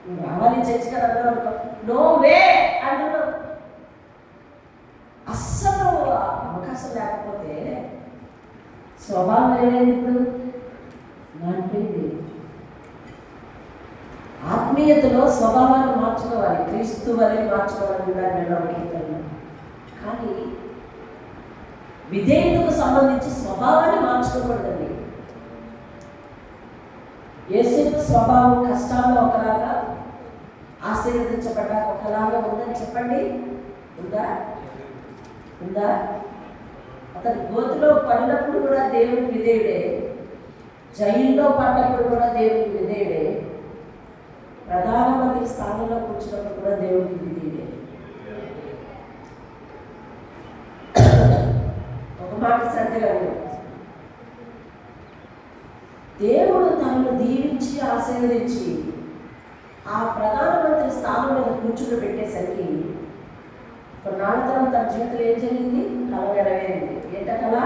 నువ్వు రావాలి చర్చి కదా అన్నావు, నో వే అంటున్నావు. అస్సలు అవకాశం లేకపోతే స్వభావం ఏమైంది? ఇప్పుడు మారిపోయింది. ఆత్మీయతలో స్వభావాన్ని మార్చుకోవాలి, క్రీస్తు వలె మార్చుకోవాలి కూడా నేను. కానీ విధేయతకు సంబంధించి స్వభావాన్ని మార్చుకోకూడదండి. యోసేపు స్వభావం కష్టాల్లో ఒకలాగా, ఆశీర్వదించబడ్డాక ఒకలాగా ఉందని చెప్పండి. ఉందా? ఉందా? అతను గోతిలో పడినప్పుడు కూడా దేవునికి విధేయుడే, జైల్లో పడ్డప్పుడు కూడా దేవునికి విధేయుడే, ప్రధానమంత్రి స్థానంలో కూర్చున్నప్పుడు కూడా దేవునికి విధేయుడే. ఒక మాట శ్రద్ధగా దేవుడు తనను దీవించి ఆశీర్వదించి ఆ ప్రధానమంత్రి స్థానం మీద కూర్చుని పెట్టేసరికి కొన్నాళ్ళ తర్వాత తన జీవితంలో ఏం జరిగింది? కళ నెరవేరింది. ఏంట కళ?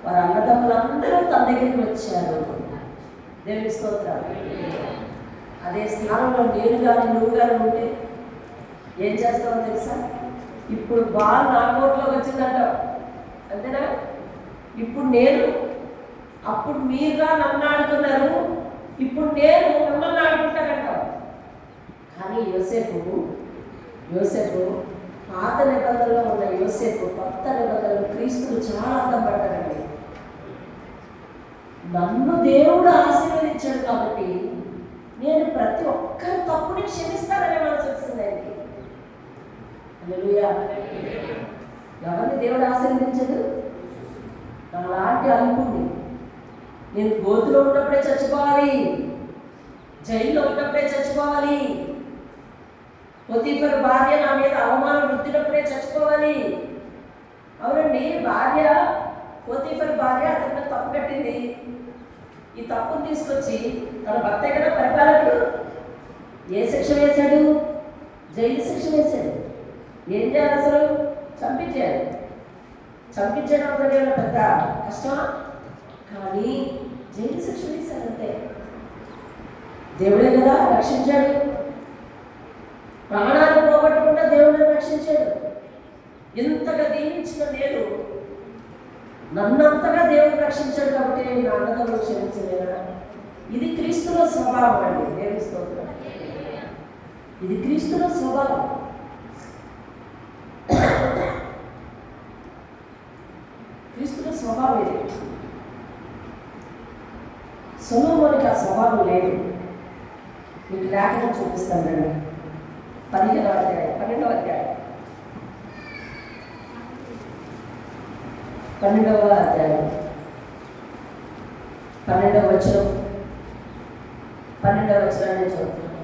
వారి అన్నదమ్ములందరూ తన దగ్గరికి వచ్చారు. దేవుని స్తోత్రం. అదే స్థానంలో నేను కానీ నువ్వు కానీ ఉంటే ఏం చేస్తావో తెలుసా? ఇప్పుడు బాల్ నా కోర్టులోకి వచ్చిందంటావు, అంతేనా? ఇప్పుడు నేను, అప్పుడు మీరుగా నన్ను ఆడుతున్నారు, ఇప్పుడు నేను మిమ్మల్ని ఆడుకుంటానంటావు. కానీ యోసేపు పాత నిబంధనలో ఉన్న యోసేపు కొత్త నిబంధనలు క్రీస్తులు చాలా అర్థం పడతారండి. నన్ను దేవుడు ఆశీర్వదించాడు కాబట్టి నేను ప్రతి ఒక్కరి తప్పుని క్షమిస్తాననే మనసు వచ్చిందండి. హల్లెలూయా. ఎవరిని దేవుడు ఆశీర్వదించడు? నాలాంటి అల్పుణ్ణి. నేను గోతులో ఉన్నప్పుడే చచ్చిపోవాలి, జైల్లో ఉన్నప్పుడే చచ్చిపోవాలి, పొతీఫర్ భార్య నా మీద అవమానం రుద్దినప్పుడే చచ్చిపోవాలి. అవునండి, భార్య పొతీఫర్ భార్య అతను తప్పు కట్టింది. ఈ తప్పును తీసుకొచ్చి తన భర్త కదా పరిపాలకుడు, ఏ శిక్ష వేశాడు? జైలు శిక్ష వేశాడు. ఏం చేయాలి? అసలు చంపించాడు. చంపించడం ఒకటే పెద్ద కష్టమా? కానీ జైలు శిక్ష వేశాడంతే. దేవుడే కదా రక్షించాడు. ప్రాణాలు పోగొట్టకుండా దేవుడిని రక్షించాడు. ఇంతగా దీవించిన నేను, నన్నంతగా దేవుడు రక్షించాడు కాబట్టి నేను నా అన్నదమ్ములు క్షమించలేనా? ఇది క్రీస్తుల స్వభావం అండి. దేవుని స్తోత్రం. ఇది క్రీస్తుల స్వభావం. క్రీస్తుల స్వభావం ఇది. సొలొమోనుకి ఆ స్వభావం లేదు. మీకు లేఖనం చూపిస్తాను రండి. 15వ అధ్యాయం 12వ అధ్యాయం 12వ అధ్యాయం 12వ వచనం 12వ వచనాన్ని చదువుతున్నాను.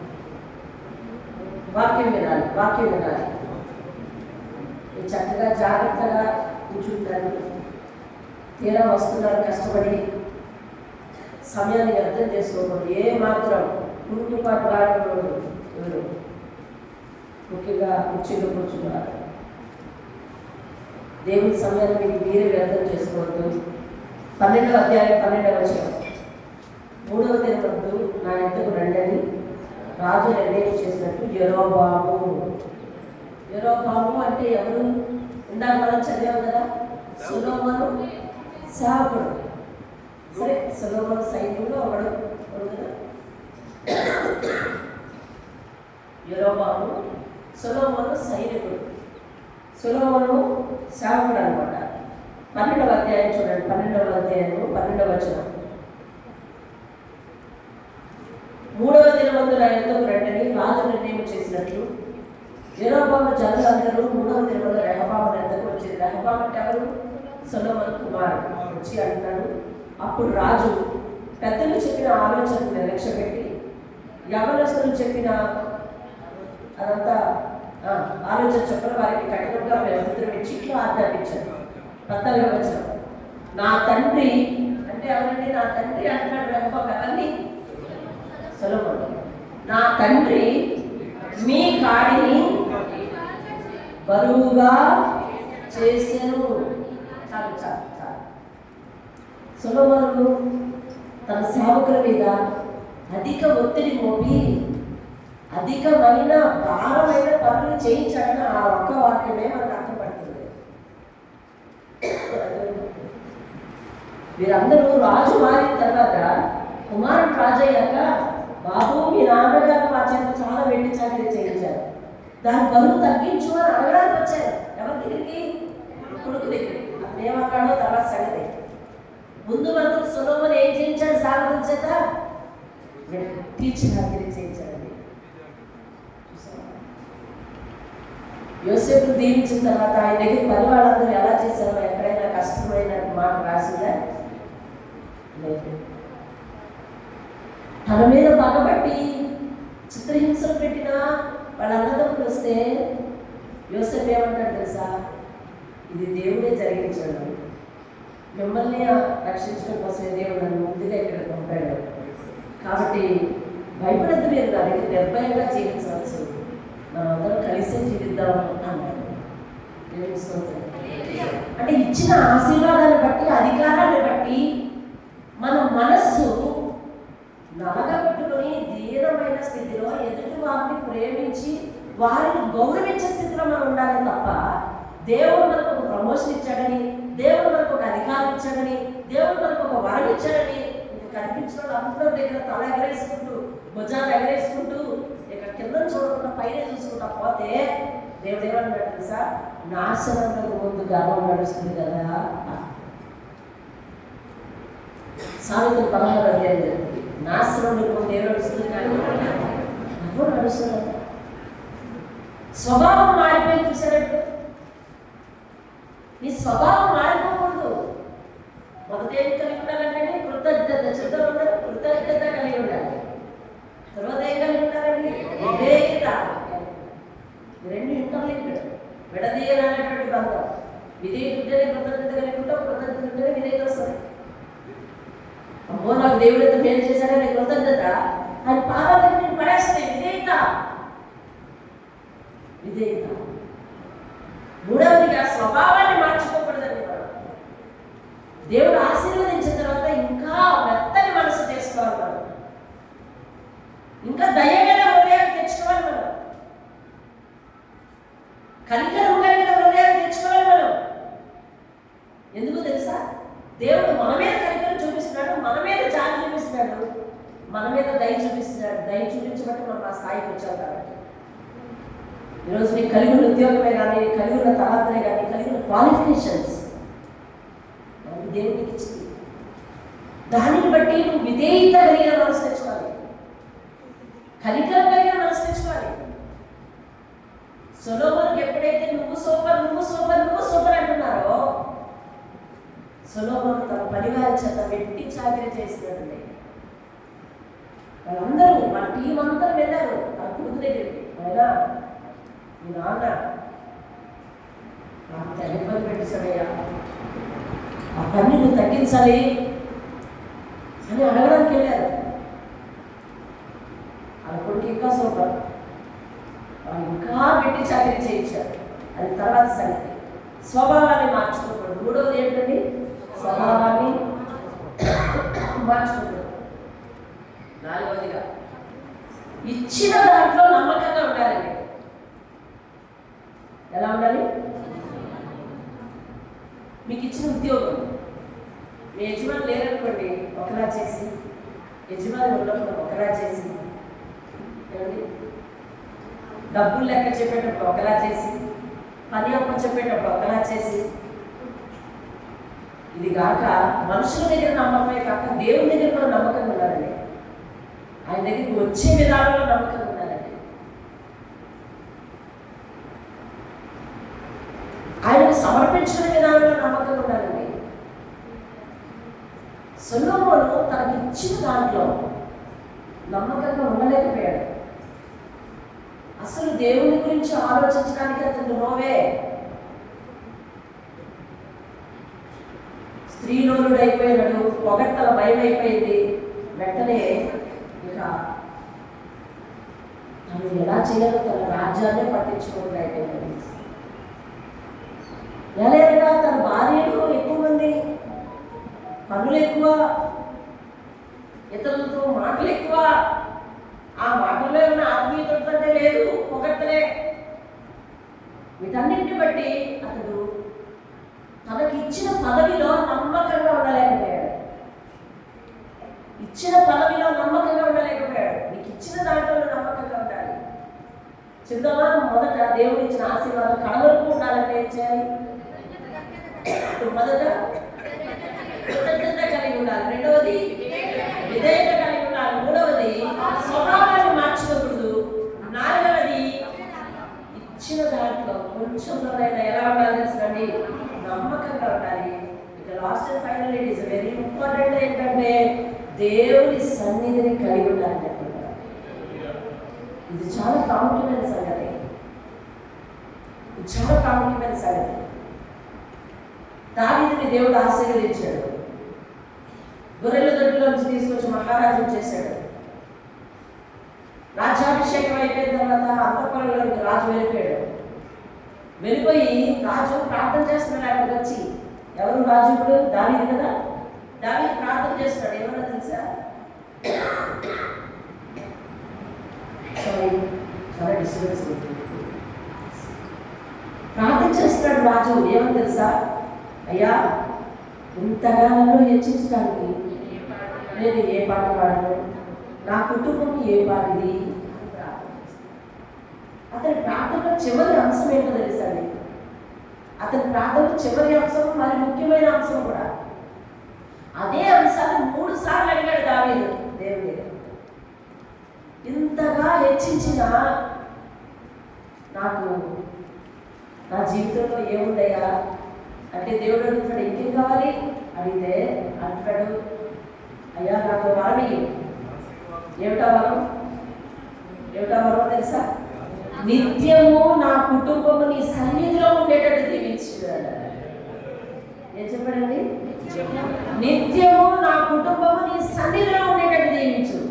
వాక్యం వినాలి. మీరు చక్కగా జాగ్రత్తగా కూర్చుంటారు. తీరా వస్తున్నారు కష్టపడి, సమయాన్ని అర్థం చేసుకోకూడదు. ఏ మాత్రం కుంటుపాటు రానివ్వకూడదు. ఎవరు ముఖ్యంగా కుర్చీలో కూర్చున్నారు. దేవుని సమయాన్ని మీకు మీరే వ్యర్థం చేసుకోవద్దు. 12వ అధ్యాయం 12వ వచనం. 3వ దినమందు నా ఇంటికి రండని రాజు నిర్ణయం చేసినట్టు యెరోబాము అంటే ఎవరు? ఇందాక మనం చదివాం కదా, సొలొమోను సేవకుడు. సరే, సొలొమోను సైన్యంలో ఒకడు కదా. యెరోబాము సొలొమోను సైనికుడు, సొలొమోను సేవకుడు అనమాట. 12వ అధ్యాయం చూడండి. 12వ అధ్యాయం 12వ వచనం. 3వ దినమందు నా యొద్దకు రండని రాజు నిర్ణయం చేసినట్లు యెరోబాము జనులందరూ 3వ దినమందు రెహబాము యొద్దకు వచ్చింది. రెహబాము అంటే ఎవరు? సొలొమోను కుమారుడు. వచ్చి అంటాడు, అప్పుడు రాజు పెద్దలు చెప్పిన ఆలోచనను నిర్లక్ష్యపెట్టి యవనస్తులు చెప్పిన అదంతా ఆలోచన చెప్పిన వారికి కఠినంగా ఉత్తరం ఇచ్చి ఇట్లా ఆజ్ఞాపించాడు. 14వ వచనం. నా తండ్రి అంటే ఎవరండి? నా తండ్రి అంటున్నాడు రెహబాము. ఎవరిని? సొలొమోను. నా తండ్రి మీ కాడిని బరువుగా చేసెను. చాలు. సొలొమోను తన సేవకుల మీద అధిక ఒత్తిడి మోపి అధికమైన భారమైన పనులు చేయించాడని ఆ ఒక్క వాక్యమే మనకు అర్థపడుతుంది. వీరందరూ రాజు మారిన తర్వాత కుమారుడు రాజు అయ్యాక, బాబు మీ నాన్నగారు మా చేత చాలా వెండి చాకరీ చేయించారు, దాని బరువు తగ్గించు అని అడగడానికి వచ్చారు. ఎవరి దగ్గరికి? కొడుకు దగ్గరికి. అతను ఏమన్నాడో తర్వాత సంగతి. ముందు మాత్రం సొలొమోను ఏం చేయించాడు? సాగతుల చేత వెండి చాకరీ చేయించాడండి. యోసేపు దీవించిన తర్వాత ఆయన దగ్గర పని వాళ్ళందరూ ఎలా చేశారో ఎక్కడైనా కష్టమైన మాట రాసిందా? లేదు. తన మీద పగబట్టి చిత్రహింసలు పెట్టిన వాళ్ళ అన్నదమ్ములు వస్తే యోసేపు ఏమంటాడు తెలుసా? ఇది దేవుడే జరిగించాడు, మిమ్మల్ని రక్షించడం కోసమే దేవుడు నన్ను ముందుగా ఇక్కడ పంపాడు, కాబట్టి భయపడద్దు, మీరు దానికి నిర్భయంగా జీవించవచ్చు, మనం అందరం కలిసే జీవిద్దాము అన్నాడు. అంటే ఇచ్చిన ఆశీర్వాదాన్ని బట్టి, అధికారాన్ని బట్టి మన మనస్సు నలగబెట్టుకొని దీనమైన స్థితిలో ఎదుటి వారిని ప్రేమించి వారిని గౌరవించే స్థితిలో మనం ఉండాలి తప్ప, దేవుడు మనకు ఒక ప్రమోషన్ ఇచ్చాడని, దేవుడు మనకు ఒక అధికారం ఇచ్చాడని, దేవుడు మనకు ఒక వరం ఇచ్చాడని ఇంకా కనిపించిన వాళ్ళు అందరి దగ్గర తల ఎగరేసుకుంటూ, భుజాలు ఎగరేసుకుంటూ, ఇక కింద చూడకుండా పైన చూసుకుంటా పోతే దేవుడు ఏమన్నాడు తెలుసా? నాశనంలో ముందు గర్వం నడుస్తుంది కదా. సామెతలు 16వ అధ్యాయం జరుగుతుంది. నాశనంలో ముందు ఏం నడుస్తుంది? గర్వం నడుస్తుంది. స్వభావం మారిపోయి చూసారంటే నీ స్వభావం మారిపోకూడదు. మొదట ఏం కలిగి ఉండాలంటే కృతజ్ఞత, కృతజ్ఞత కలిగి ఉండాలి. తర్వాత ఏం కలిగి ఉండాలండి? విధేయత. రెండు ఇంటర్లింక్డ్, విడదీయనటువంటి బంధం. విధేయత ఉంటేనే కృతజ్ఞత కలిగి ఉంటాం, కృతజ్ఞత ఉంటేనే విధేయత వస్తుంది. అమ్మో నాకు దేవుడు ఎంత మేలు చేశాడని కృతజ్ఞత ఆయన పాదాల దగ్గర నేను పడేస్తాయి. విధేయత. మూడవదిగా స్వభావాన్ని మార్చుకోకూడదండి. మనం దేవుడు ఆశీర్వదించిన తర్వాత ఇంకా మెత్తని మనసు చేసుకోవాలి. మనం ఇంకా దయగల హృదయాన్ని తెచ్చుకోవాలి. మనం కనికరం కలిగిన హృదయాన్ని తెచ్చుకోవాలి. మనం ఎందుకు తెలుసా? దేవుడు మన మీద కనికరం చూపిస్తున్నాడు, మన మీద జాలి చూపిస్తున్నాడు, మన మీద దయ చూపిస్తున్నాడు. దయ చూపించబట్టి మనం ఆ స్థాయికి వచ్చాం. కాబట్టి ఈరోజు నీకు కలిగి ఉన్న ఉద్యోగమే కానీ, కలిగి ఉన్న తలాంతరే కానీ, కలిగి ఉన్న క్వాలిఫికేషన్స్ దేవుడికి ఇచ్చింది. దానిని బట్టి నువ్వు విధేయత కలిగిన మనసు తెచ్చుకోవాలి, కనికరం కలిగిన మనసు తెచ్చుకోవాలి. సొలొమోనుకి ఎప్పుడైతే నువ్వు సూపర్ నువ్వు సూపర్ నువ్వు సూపర్ అంటున్నారో, సొలొమోను తన పరివారి చేత వెట్టి చాకరీ చేసినట్టు వాళ్ళందరూ మన టీం అంతా వెళ్ళారు తన కొడుకు దగ్గరికి. అయినా మీ నాన్న నాకు తెగ ఇబ్బంది పెట్టేశాడయ్యా, ఆ పని నువ్వు తగ్గించాలి అని అడగడానికి వెళ్ళారు. వాళ్ళ కొడుకు ఇంకా సూపర్, వాళ్ళు ఇంకా వెట్టి చాకరీ చేయించారు. అది తర్వాత సంగతి. స్వభావాన్ని మార్చుకోకూడదు. మూడవది ఏంటండి? స్వభావాన్ని మార్చుకోకూడదు. నాలుగవదిగా ఇచ్చిన దాంట్లో నమ్మకంగా ఉండాలండి. ఎలా ఉండాలి? మీకు ఇచ్చిన ఉద్యోగం మీ యజమాని లేరనుకోండి, ఒకలా చేసి, యజమాని ఉన్నప్పుడు ఒకలా చేసి, ఏమండి డబ్బులు లెక్క చెప్పేటప్పుడు ఒకలా చేసి, పని అప్ప చెప్పేటప్పుడు ఒకలా చేసి, ఇది కాక మనుషుల దగ్గర నమ్మకమే కాక దేవుని దగ్గర కూడా నమ్మకంగా ఉండాలండి. ఆయన దగ్గరికి వచ్చే విధానంలో నమ్మకంగా ఉండాలండి. ఆయనకు సమర్పించిన విధానంలో నమ్మకంగా ఉండాలండి. సొలొమోను తనకి ఇచ్చిన దాంట్లో నమ్మకంగా ఉండలేకపోయాడు. అసలు దేవుని గురించి ఆలోచించడానికి అతను నోవే. స్త్రీలోనుడు అయిపోయినాడు, పొగట్టల భయం అయిపోయింది. వెంటనే ఇక తను ఎలా చేయాలో తన రాజ్యాన్ని పట్టించుకోవడం అయిపోయింది. ఎలాగా తన భార్యలు ఎక్కువ మంది, పనులు ఎక్కువ, ఇతరులతో మాటలు ఎక్కువ, ఆ మాటల్లో ఏమైనా ఆత్మీయత ఉంటుందంటే లేదు, పొగట్టలే. వీటన్నింటిని బట్టి అతడు తనకి ఇచ్చిన పదవిలో నమ్మకంగా ఉండలేకపోయాడు. ఇచ్చిన పదవిలో నమ్మకంగా ఉండలేకపోయాడు. నీకు ఇచ్చిన దాంట్లో నమ్మకంగా ఉండాలి. చెప్దామా? మొదట దేవుడు ఇచ్చిన ఆశీర్వాదం కడవరకు ఉండాలంటే ఏం చేయాలి? మొదట కృతజ్ఞత కలిగి ఉండాలి. రెండవది విధేయత కలిగి ఉండాలి. మూడవది స్వభావాన్ని మార్చుకోకూడదు. నాలుగవది ఇచ్చిన దాంట్లో కొంచెంలోనైనా ఎలా ఉండాలి తెలుసండి? నమ్మకంగా ఉండాలి. ఇక last and final it is very important. ఏంటంటే దేవుని సన్నిధిని కలిగి ఉండాలని చెప్తున్నారు. ఇది చాలా ప్రాముఖ్యమైన సంగతి. చాలా ప్రాముఖ్యమైన సంగతి. దావీదుని దేవుడు ఆశీర్వదించాడు. గొర్రెల దొడ్డిలోంచి తీసుకొచ్చి మహారాజును చేశాడు. రాజ్యాభిషేకం అయిపోయిన తర్వాత అంతఃపురంలోకి రాజు వెళ్ళిపోయాడు. వెళ్ళిపోయి రాజు ప్రార్థన చేస్తున్నాడు. అక్కడికి వచ్చి, ఎవరు రాజు? ఇప్పుడు దావీదు కదా. దావీదు ప్రార్థన చేస్తున్నాడు. ఏమన్నా తెలుసా? చాలా డిస్టర్బెన్స్. ప్రార్థన చేస్తున్నాడు రాజు. ఏమని తెలుసా? అయ్యా, ఇంతగా నన్ను హెచ్చించడానికి నేను ఏ పాట పాడను, నా కుటుంబం ఏ పాటిది. అతని ప్రార్థనలో చివరి అంశం ఏంటో తెలుసండి? అతని ప్రార్థనలో చివరి అంశం మరి ముఖ్యమైన అంశం కూడా. అదే అంశాన్ని 3 సార్లు అడిగాడు దావీదు దేవుని దగ్గర. ఇంతగా హెచ్చించిన నాకు నా జీవితంలో ఏముందయ్యా అంటే దేవుడు అడుగుతాడు, ఇంకేం కావాలి అడిగితే అంటాడు, అయ్యా నాకు వరం. ఏమిటా వరం? ఏమిటా వరం తెలుసా? నిత్యము నా కుటుంబము నీ సన్నిధిలో ఉండేటట్టు దీవించాడు. ఏం చెప్పాడండి? నిత్యము నా కుటుంబము నీ సన్నిధిలో ఉండేటట్టు దీవించు.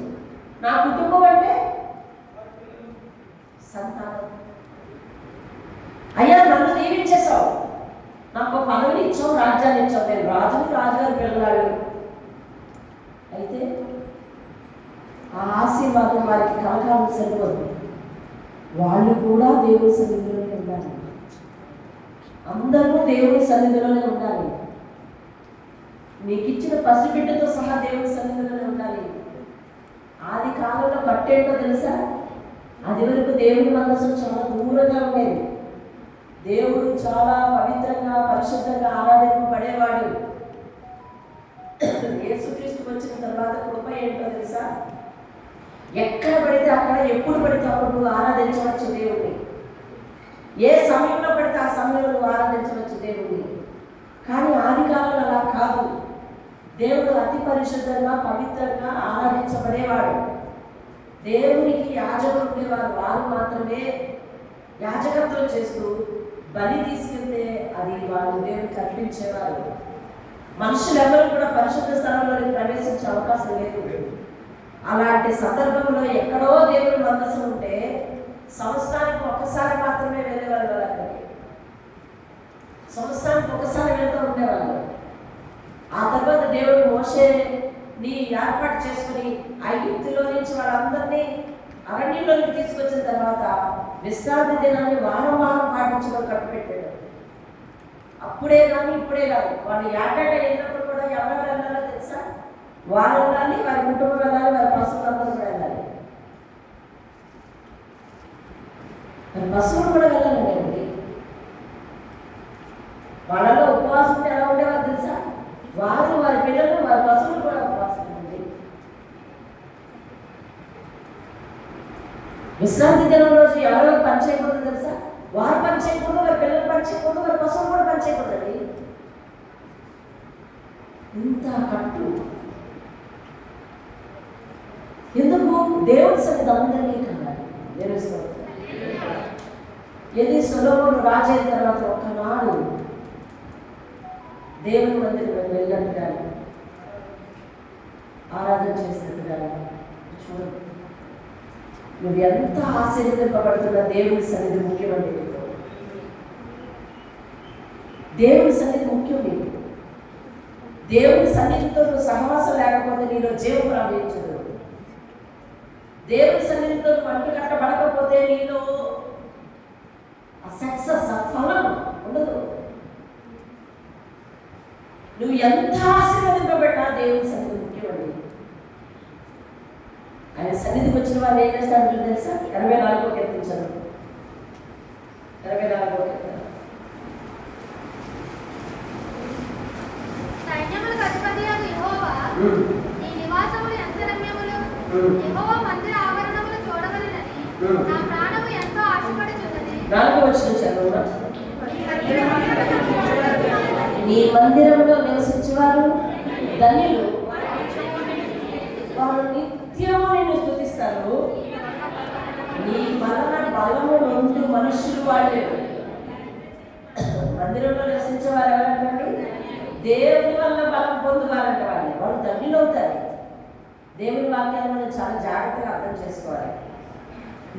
నా కుటుంబం అంటే సంతానం. అయ్యా నన్ను దీవించేసావు, నాకు పదవిని ఇచ్చావు, రాజ్యాన్ని ఇచ్చావు. నేను రాజుని, రాజుగారి పిల్లలాడు. అయితే ఆ ఆశీర్వాదం వారికి కలకాలం సరిపోదు. వాళ్ళు కూడా దేవుని సన్నిధిలోనే ఉండాలి. అందరూ దేవుని సన్నిధిలోనే ఉండాలి. మీకు ఇచ్చిన పసిబిడ్డతో సహా దేవుని సన్నిధిలోనే ఉండాలి. ఆది కాలంలో పట్టేంటో తెలుసా? అది వరకు దేవుని మనసు చాలా దూరంగా ఉండేది. దేవుడు చాలా పవిత్రంగా పరిశుద్ధంగా ఆరాధింపబడేవాడు. యేసుక్రీస్తుకు వచ్చిన తర్వాత కృప ఏంటో తెలుసా? ఎక్కడ పడితే అక్కడ, ఎప్పుడు పడితే అప్పుడు ఆరాధించవచ్చు దేవుడిని. ఏ సమయంలో పడితే ఆ సమయంలో నువ్వు ఆరాధించవచ్చు దేవుడిని. కానీ ఆది కాలంలో అలా కాదు. దేవుడు అతి పరిశుద్ధంగా పవిత్రంగా ఆరాధించబడేవాడు. దేవునికి యాజకులు ఉండేవారు. వారు మాత్రమే యాజకత్వం చేస్తూ బలి తీసుకెళ్తే అది వాళ్ళు దేవునికి అర్పించేవారు. మనుషులెవరూ కూడా పరిశుద్ధ స్థలంలోకి ప్రవేశించే అవకాశం లేదు. అలాంటి సందర్భంలో ఎక్కడో దేవుడు మందసం ఉంటే సంవత్సరానికి ఒక్కసారి మాత్రమే వెళ్ళేవారు. వాళ్ళకి సంవత్సరానికి ఒకసారి వెళ్తూ ఉండేవాళ్ళు. ఆ తర్వాత దేవుడు మోషేని ఏర్పాటు చేసుకుని ఐగుప్తులో నుంచి వాళ్ళందరినీ అరణ్యంలోకి తీసుకొచ్చిన తర్వాత విశ్రాంతి దినాన్ని వారం వారం పాటించడం కట్టుపెట్టాడు. అప్పుడే కానీ ఇప్పుడే కాదు. వాళ్ళు ఏటాట వెళ్ళినప్పుడు కూడా ఎవరెవరు వెళ్ళాలో తెలుసా? వారు వెళ్ళాలి, వారి కుటుంబం వెళ్ళాలి, వారి పశువులందరూ కూడా వెళ్ళాలి. మరి పశువులు కూడా వెళ్ళాలండి. వాళ్ళలో ఉపవాసం ఉంటే ఎలా ఉండేవారు తెలుసా? వారు, వారి పిల్లలు, వారి పశువులు కూడా ఉపవాసం ఉంది. విశ్రాంతి దినం రోజు ఎవరెవరు పని చేయకూడదు తెలుసా? వారు పని చేయకూడదు, వారి పిల్లలు పని చేయకూడదు, వారి పశువులు కూడా పని చేయకూడదండి. ఇంత కట్టు ఎందుకు? దేవుడి సన్నిధి అందరినీ కన్నాడు. ఏది సొలొమోను రాజు అయిన తర్వాత ఒకనాడు దేవుని మందిరం వెళ్ళినట్టుగా ఆరాధన చేసినట్టుగా చూడు. నువ్వు ఎంత ఆశీర్వదింపబడుతున్నా దేవుని సన్నిధి ముఖ్యమండి. దేవుని సన్నిధి ముఖ్యం. నీకు దేవుని సన్నిధితో నువ్వు సహవాసం లేకపోతే నీలో జీవం ప్రవహించదు. దేవుని సన్నిధితో నువ్వు అంటు కట్టబడకపోతే నీలో సక్సెస్, ఫలం ఉండదు. నువ్వు ఎంత ఆశీర్వదింపబడ్డా దేవుని సన్నిధి ముఖ్యమండి. ఆయన సన్నిధికి వచ్చిన వాళ్ళు ఏం చేస్తారంటే తెలుసా? 84 కీర్తించారు. 84 కీర్తన. సైన్యములకు అధిపతియగు యెహోవా, నీ నివాసములు ఎంత రమ్యములు! యెహోవా మందిర ఆవరణములు చూడవలెనని నా ప్రాణము ఎంతో ఆశపడుచున్నది. 4వ వచనం చదువురా. నీ మందిరంలో నివసించేవారు ధన్యులు, వారు నిత్యము నిన్ను స్తుతిస్తారు. నీ వలన బలము నుండి మనుషులు వాళ్ళే. మందిరంలో నివసించేవారు ఎవరంటండి? దేవుని వల్ల బలం పొందువారంట. వాళ్ళు ధన్యులు అవుతారు. దేవుని వాక్యాన్ని మనం చాలా జాగ్రత్తగా అర్థం చేసుకోవాలి.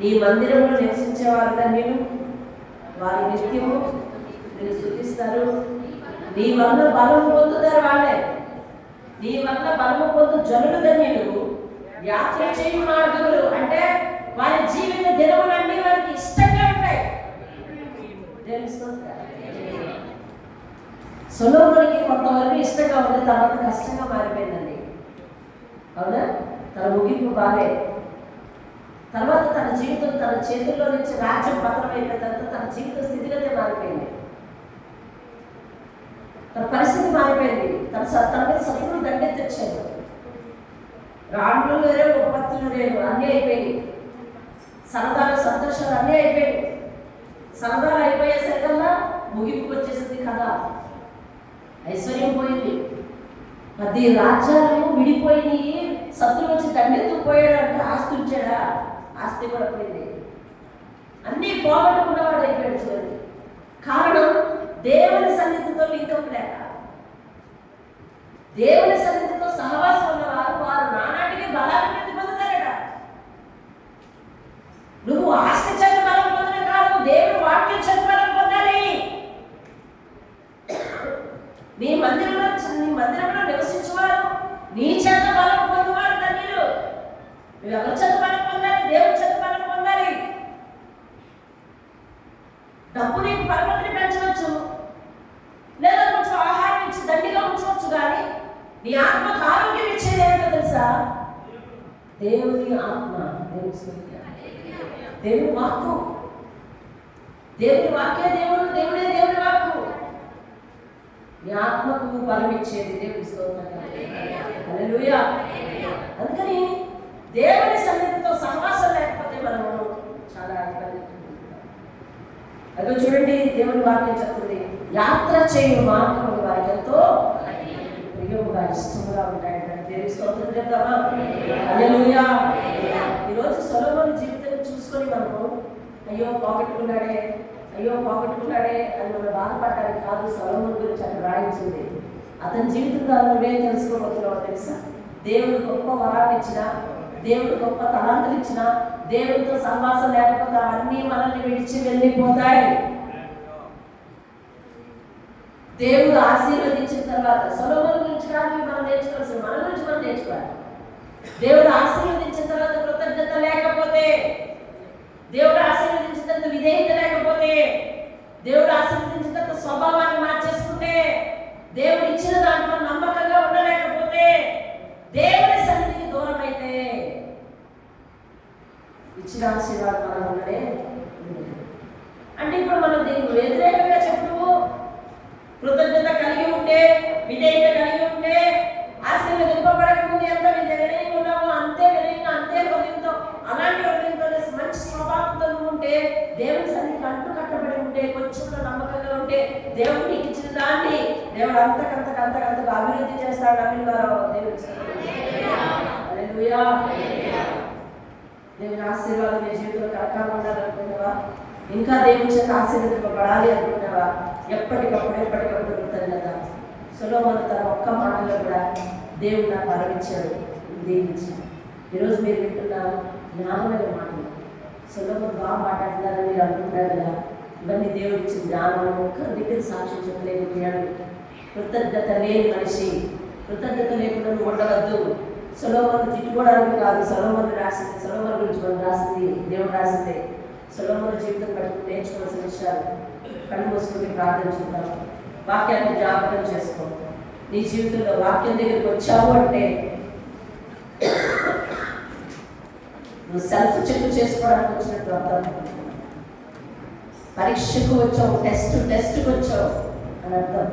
నీ మందిరంలో నివసించేవారు ధన్యులు, వారి నిత్యము నిన్ను స్తుతిస్తారు. నీ వల్ల బలం పొందుతారు వాళ్ళే. నీ వల్ల బలము పొందు జనులు ధన్యులు. యాత్ర చేయు మార్గములు అంటే వారి జీవిత దినములన్నీ వారికి ఇష్టంగా ఉంటాయి. సొలొమోనుకి కొంతవరకు ఇష్టంగా ఉంది, తర్వాత కష్టంగా మారిపోయిందండి. అవునా? తన ముగింపు బాగా. తర్వాత తన జీవితం తన చేతుల్లో నుంచి రాజ్యం పత్రం అయిపోయిన తర్వాత తన జీవిత స్థితిగతే మారిపోయింది. తన పరిస్థితి మారిపోయింది. తన మీద శత్రువులు దండే తెచ్చారు. రాళ్ళు వేరే, ఉపపత్తులు లేరు, అన్నీ అయిపోయింది. సరదాలు సంతోషాలు అన్నీ అయిపోయాయి. సరదాలు అయిపోయేసరికల్లా ముగింపుకు వచ్చేసింది కదా. ఐశ్వర్యం పోయింది, 10 రాజ్యాలు విడిపోయి శత్రువు వచ్చి దండెత్తుకుపోయాడంటే ఆస్తి ఉంచాడా? ఆస్తి కూడా పోయింది. అన్నీ పోగొట్టుకున్నవాడు అయిపోయాడు. చూడండి, కారణం దేవుని సన్నిధితో లింకం లేక. దేవుని సన్నిధితో సహవాసం ఉన్నవారు వారు నానాటికి బలాన్ని పొందుతారట. నువ్వు ఆస్తి చేత బలం పొందడం కాదు, దేవుని వాక్యం చేత బలం పొందాలి. నీ మందిరంలో నివసించేవారు నీ చేత బలం పొందువారు ధన్యులు. నువ్వు ఎవరి చేత బలం పొందాలి? దేవుని చేత బలం పొందాలి. డబ్బు నీకు పరపతిని పెంచవచ్చు, లేదా కొంచెం ఆహారం ఇచ్చి దండిగా ఉంచవచ్చు, కానీ నీ ఆత్మకు ఆరోగ్యం ఇచ్చేది ఏమిటో తెలుసా? దేవుని ఆత్మ, దేవుని వాక్కు. దేవుని వాక్యే దేవుడు, దేవుడే దేవుని వాక్కు. నీ ఆత్మకు బలం ఇచ్చేది దేవుని స్తోత్రం. హల్లెలూయా. అందుకని దేవుని సన్నిధితో సహవాసం లేకపోతే మనము చాలా ఇబ్బంది. అదో చూడండి, దేవుని వాక్యం చెప్తుంది, యాత్ర చేయు మార్గములు వారికి ఎంతో ప్రియముగా ఇష్టముగా ఉంటాయంటే దేవుని స్తోత్రం చెప్తామా? హల్లెలూయా. ఈరోజు సొలొమోను జీవితం చూసుకొని మనము అయ్యో పోగొట్టుకున్నాడే అని మనం బాధపడటానికి కాదు సొలొమోను గురించి అక్కడ రాయించింది. అతని జీవితం ద్వారా నువ్వేం తెలుసుకోబోతున్నావు తెలుసా? దేవుడు గొప్ప వరాలు ఇచ్చినా, దేవుడు గొప్ప తలాంతులు ఇచ్చినా, దేవుడితో సంభాషణ లేకపోతే అవన్నీ మనల్ని విడిచి వెళ్ళిపోతాయి. దేవుడు ఆశీర్వదించిన తర్వాత సొలొమోను గురించి కాదు మనం నేర్చుకోవాల్సింది, మన గురించి మనం నేర్చుకోవాలి. దేవుడు ఆశీర్వదించిన తర్వాత కృతజ్ఞత లేకపోతే, దేవుడు ఆశీర్వదించిన తర్వాత విధేయత లేకపోతే, దేవుడు ఆశీర్వదించిన తర్వాత స్వభావాన్ని మార్చేసుకుంటే, దేవుడు ఇచ్చిన దాంట్లో నమ్మకంగా ఉండలేకపోతే, దేవుడి సన్నిధికి దూరం అయితే ఇచ్చిన ఆశీర్వాదం మనం ఉండడే. అంటే ఇప్పుడు మనం దీనికి వ్యతిరేకంగా చెప్పు, కృతజ్ఞత కలిగి ఉంటే, విధేయత కలిగి ఉంటే, ఆశీర్వదింపబడక ముందు ఎంత విధేయంగా ఉన్నామో అంతే వినయంగా, అంతే హృదయంతో, అలాంటి హృదయంతో మంచి స్వభావంతో ఉంటే, దేవుని సన్నిధికి అంటు కట్టబడి ఉంటే, కొంచెంలో నమ్మకంగా ఉంటే, దేవుడు నీకు ఇచ్చిన దాన్ని దేవుడు అంతకంతగా అభివృద్ధి చేస్తాడు. హల్లెలూయా. దేవుని ఆశీర్వాదం నీ జీవితంలో కలకాలం ఉండాలనుకున్నావా? ఇంకా దేవుని చేత ఆశీర్వదింపబడాలి అనుకున్నావా? ఎప్పటికప్పుడు కృతజ్ఞత. సొలొమోను తన ఒక్క మాటలో కూడా దేవుడు నాకు ఆరంభించాడు, దీవించాడు. ఈరోజు మీరు వింటున్న జ్ఞానమైన మాటలు. సొలొమోను బాగా మాట్లాడుతున్నారని మీరు అనుకుంటారు కదా, ఇవన్నీ దేవుడు ఇచ్చిన జ్ఞానం. ఒక్క దగ్గర సాక్ష్యం చెప్పలేకపోయాడు. కృతజ్ఞత లేని మనిషి, కృతజ్ఞత లేకుండా నువ్వు ఉండవద్దు. సొలొమోను తిట్టుకోవడానికి కాదు, సొలొమోను గురించి మనం రాసింది, దేవుడు రాసిందే. సొలొమోను జీవితం బట్టి నేర్చుకోవాల్సిన విషయాలు. కళ్ళు మూసుకుని ప్రార్థన చేద్దాం, వాక్యాన్ని జ్ఞాపకం చేసుకో. నీ జీవితంలో వాక్యం దగ్గరికి వచ్చావు అంటే నువ్వు సెల్ఫ్ చెక్ చేసుకోవడానికి వచ్చినట్టు అర్థం. పరీక్షకు వచ్చావు, టెస్ట్కి వచ్చావు అని అర్థం.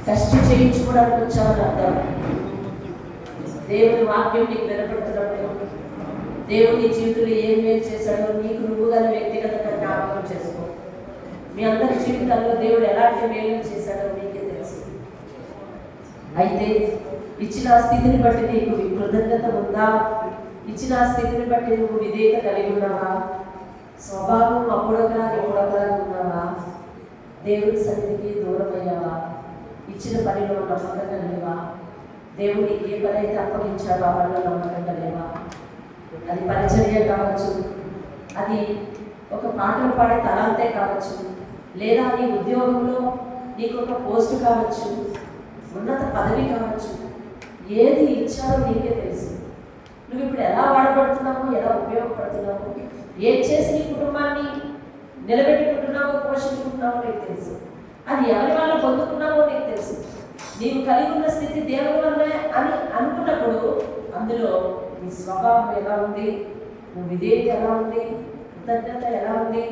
టెస్ట్ చేయించుకోవడానికి వచ్చావని అర్థం. దేవుని వాక్యం నీకు వినపడుతున్నప్పుడు, దేవుని జీవితంలో ఏం మేలు చేశాడో నీకు నువ్వుగా వ్యక్తిగతంగా జ్ఞాపకం చేసుకో. మీ అందరి జీవితాల్లో దేవుడు ఎలాంటి మేలు చేశాడో మీకే తెలుసు. అయితే ఇచ్చిన స్థితిని బట్టి నీకు కృతజ్ఞత ఉందా? ఇచ్చిన స్థితిని బట్టి నువ్వు విధేయత కలిగి ఉన్నావా? స్వభావం అప్పుడొకలా ఉన్నావా? దేవుడి సన్నిధికి దూరం అయ్యావా? ఇచ్చిన పనిలో నమ్మకంగా లేవా? దేవుడికి ఏ పని అయితే అప్పగించాడో ఆ పనిలో నమ్మకంగా లేవా? అది పరిచర్య కావచ్చు, అది ఒక పాటలు పాడే తలాంతే కావచ్చు, లేదా నీ ఉద్యోగంలో నీకు ఒక పోస్టు కావచ్చు, ఉన్నత పదవి కావచ్చు. ఏది ఇచ్చారో నీకే తెలుసు. నువ్వు ఇప్పుడు ఎలా వాడబడుతున్నావు, ఎలా ఉపయోగపడుతున్నావు, ఏది చేసి నీ కుటుంబాన్ని నిలబెట్టుకుంటున్నావో, పోషించుకుంటున్నావో నీకు తెలుసు. అది ఎవరి వల్ల పొందుకున్నావో నీకు తెలుసు. నీవు కలిగి ఉన్న స్థితి దేవుని వల్లే అని అనుకున్నప్పుడు అందులో నీ స్వభావం ఎలా ఉంది, నువ్వు విధేయత ఎలా ఉంది, కృతజ్ఞత ఎలా ఉంది,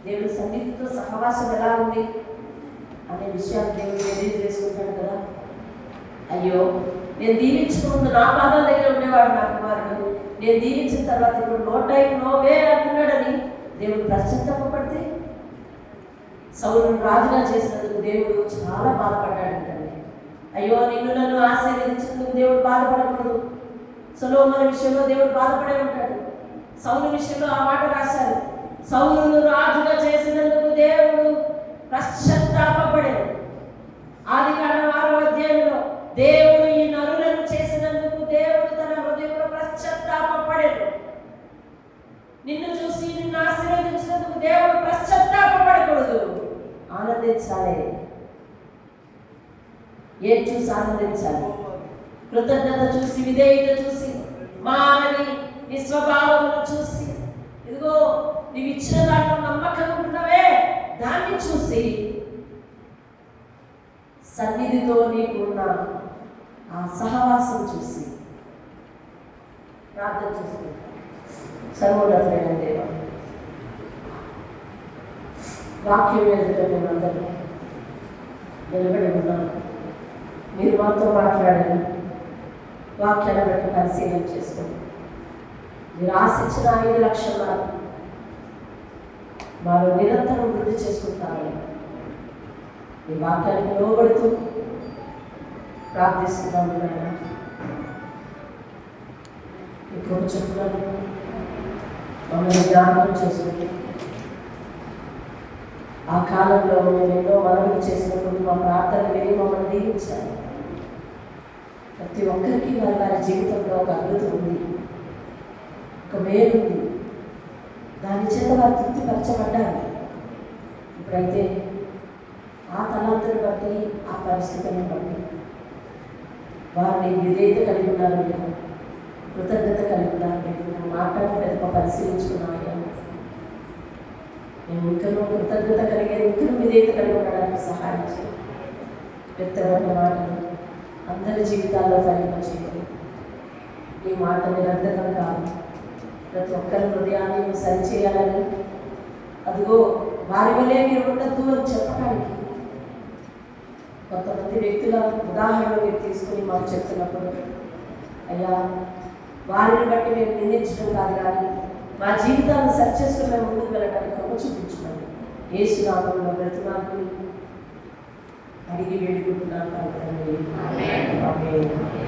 దేవుని సన్నిధితో సహవాసం ఎలా ఉంది అనే విషయాన్ని దేవుడు తెలియజేసుకుంటాడు కదా. అయ్యో, నేను దీవించిన ముందు నా పాదాల దగ్గర ఉండేవాడు నా కుమారుడు, నేను దీవించిన తర్వాత ఇప్పుడు నో టైం నో వే అంటున్నాడని దేవుడు పశ్చాత్తాపడితే, సౌలును రాజుగా చేసినందుకు దేవుడు చాలా బాధపడ్డాడంటండి. అయ్యో, నిన్ను నన్ను ఆశీర్వదించినందుకు దేవుడు బాధపడకూడదు. సొలొమోను విషయంలో దేవుడు బాధపడే ఉంటాడు. సౌలు విషయంలో ఆ మాట రాశారు, సౌలును రాజుగా చేసినందుకు దేవుడు పశ్చాత్తాపపడాడు. ఆదికాండం 6వ అధ్యాయంలో దేవుడు ఈ నరులను చేసినందుకు దేవుడు తన హృదయంలో పశ్చాత్తాపపడాడు. నిన్ను చూసి నిన్ను ఆశీర్వదించినందుకు దేవుడు పశ్చాత్తాపపడకూడదు, ఆనందించాలి. ఏం చూసి ఆనందించాలి? కృతజ్ఞత చూసి, విధేయత చూసి, మానని నీ స్వభావమును చూసి, ఇదిగో నీవు ఇచ్చిన దాంట్లో నమ్మకం ఉంటున్నావే దాన్ని చూసి, సన్నిధితో నీకు ఉన్న ఆ సహవాసం చూసి ప్రార్థన చేసుకుంటా. సర్వోన్నతుడైన దేవా, వాక్యం ఎదుట మేమందరూ నిలబడి ఉన్నాను. మీరు మాతో మాట్లాడారు, వాక్యాన్ని బట్టి పరిశీలన చేసుకోండి. మీరు ఆశించిన 5 లక్షల మాలో నిరంతరం వృద్ధి చేసుకుంటామని ఈ వాక్యానికి లోబడుతూ ప్రార్థిస్తున్నాము నాయన. ఈ కృప చొప్పున మమ్మల్ని జ్ఞాపకం చేసుకుంటూ ఆ కాలంలో మేము ఎన్నో మనవులు చేసినప్పుడు మా ప్రార్థన విని మమ్మల్ని దీవించాలి. ప్రతి ఒక్కరికి వారి వారి జీవితంలో ఒక అభివృద్ధి ఉంది, ఒక మేలు ఉంది. దాని చేత వారు తృప్తిపరచబడ్డారు. ఇప్పుడైతే ఆ తలాంతుని బట్టి, ఆ పరిస్థితులను బట్టి వారిని విధేయత కలిగి ఉన్నారు లేదు, కృతజ్ఞత కలిగి ఉన్నారు లేదు, నువ్వు మాట్లాడిన పరిశీలించుకున్నాను. మేము ఇంకనూ కృతజ్ఞత కలిగే, ఇంకనూ విధేయత కలిగి ఉండడానికి సహాయం చేయాలి. పెద్దవాళ్ళ మాటలు అందరి జీవితాల్లో ఫలింపచేయాలి. ఈ మాట నిరంతరం కాదు, ప్రతి ఒక్కరి హృదయాన్ని సరిచేయాలని, అదిగో వారి వల్లే మీరు ఉండద్దు అని చెప్పడానికి కొంతమంది వ్యక్తుల ఉదాహరణలు మీరు తీసుకుని మాకు చెప్తున్నప్పుడు, అయ్యా వారిని బట్టి మేము నిందించడం కాదు, కానీ మా జీవితాన్ని సరి చేసుకుని మేము ముందుకు వెళ్ళడానికి కృప చూపించున్నాము. యేసు నామములో బ్రతిమాలుకుని అడిగి వేడుకుంటున్నాను. ఆమేన్.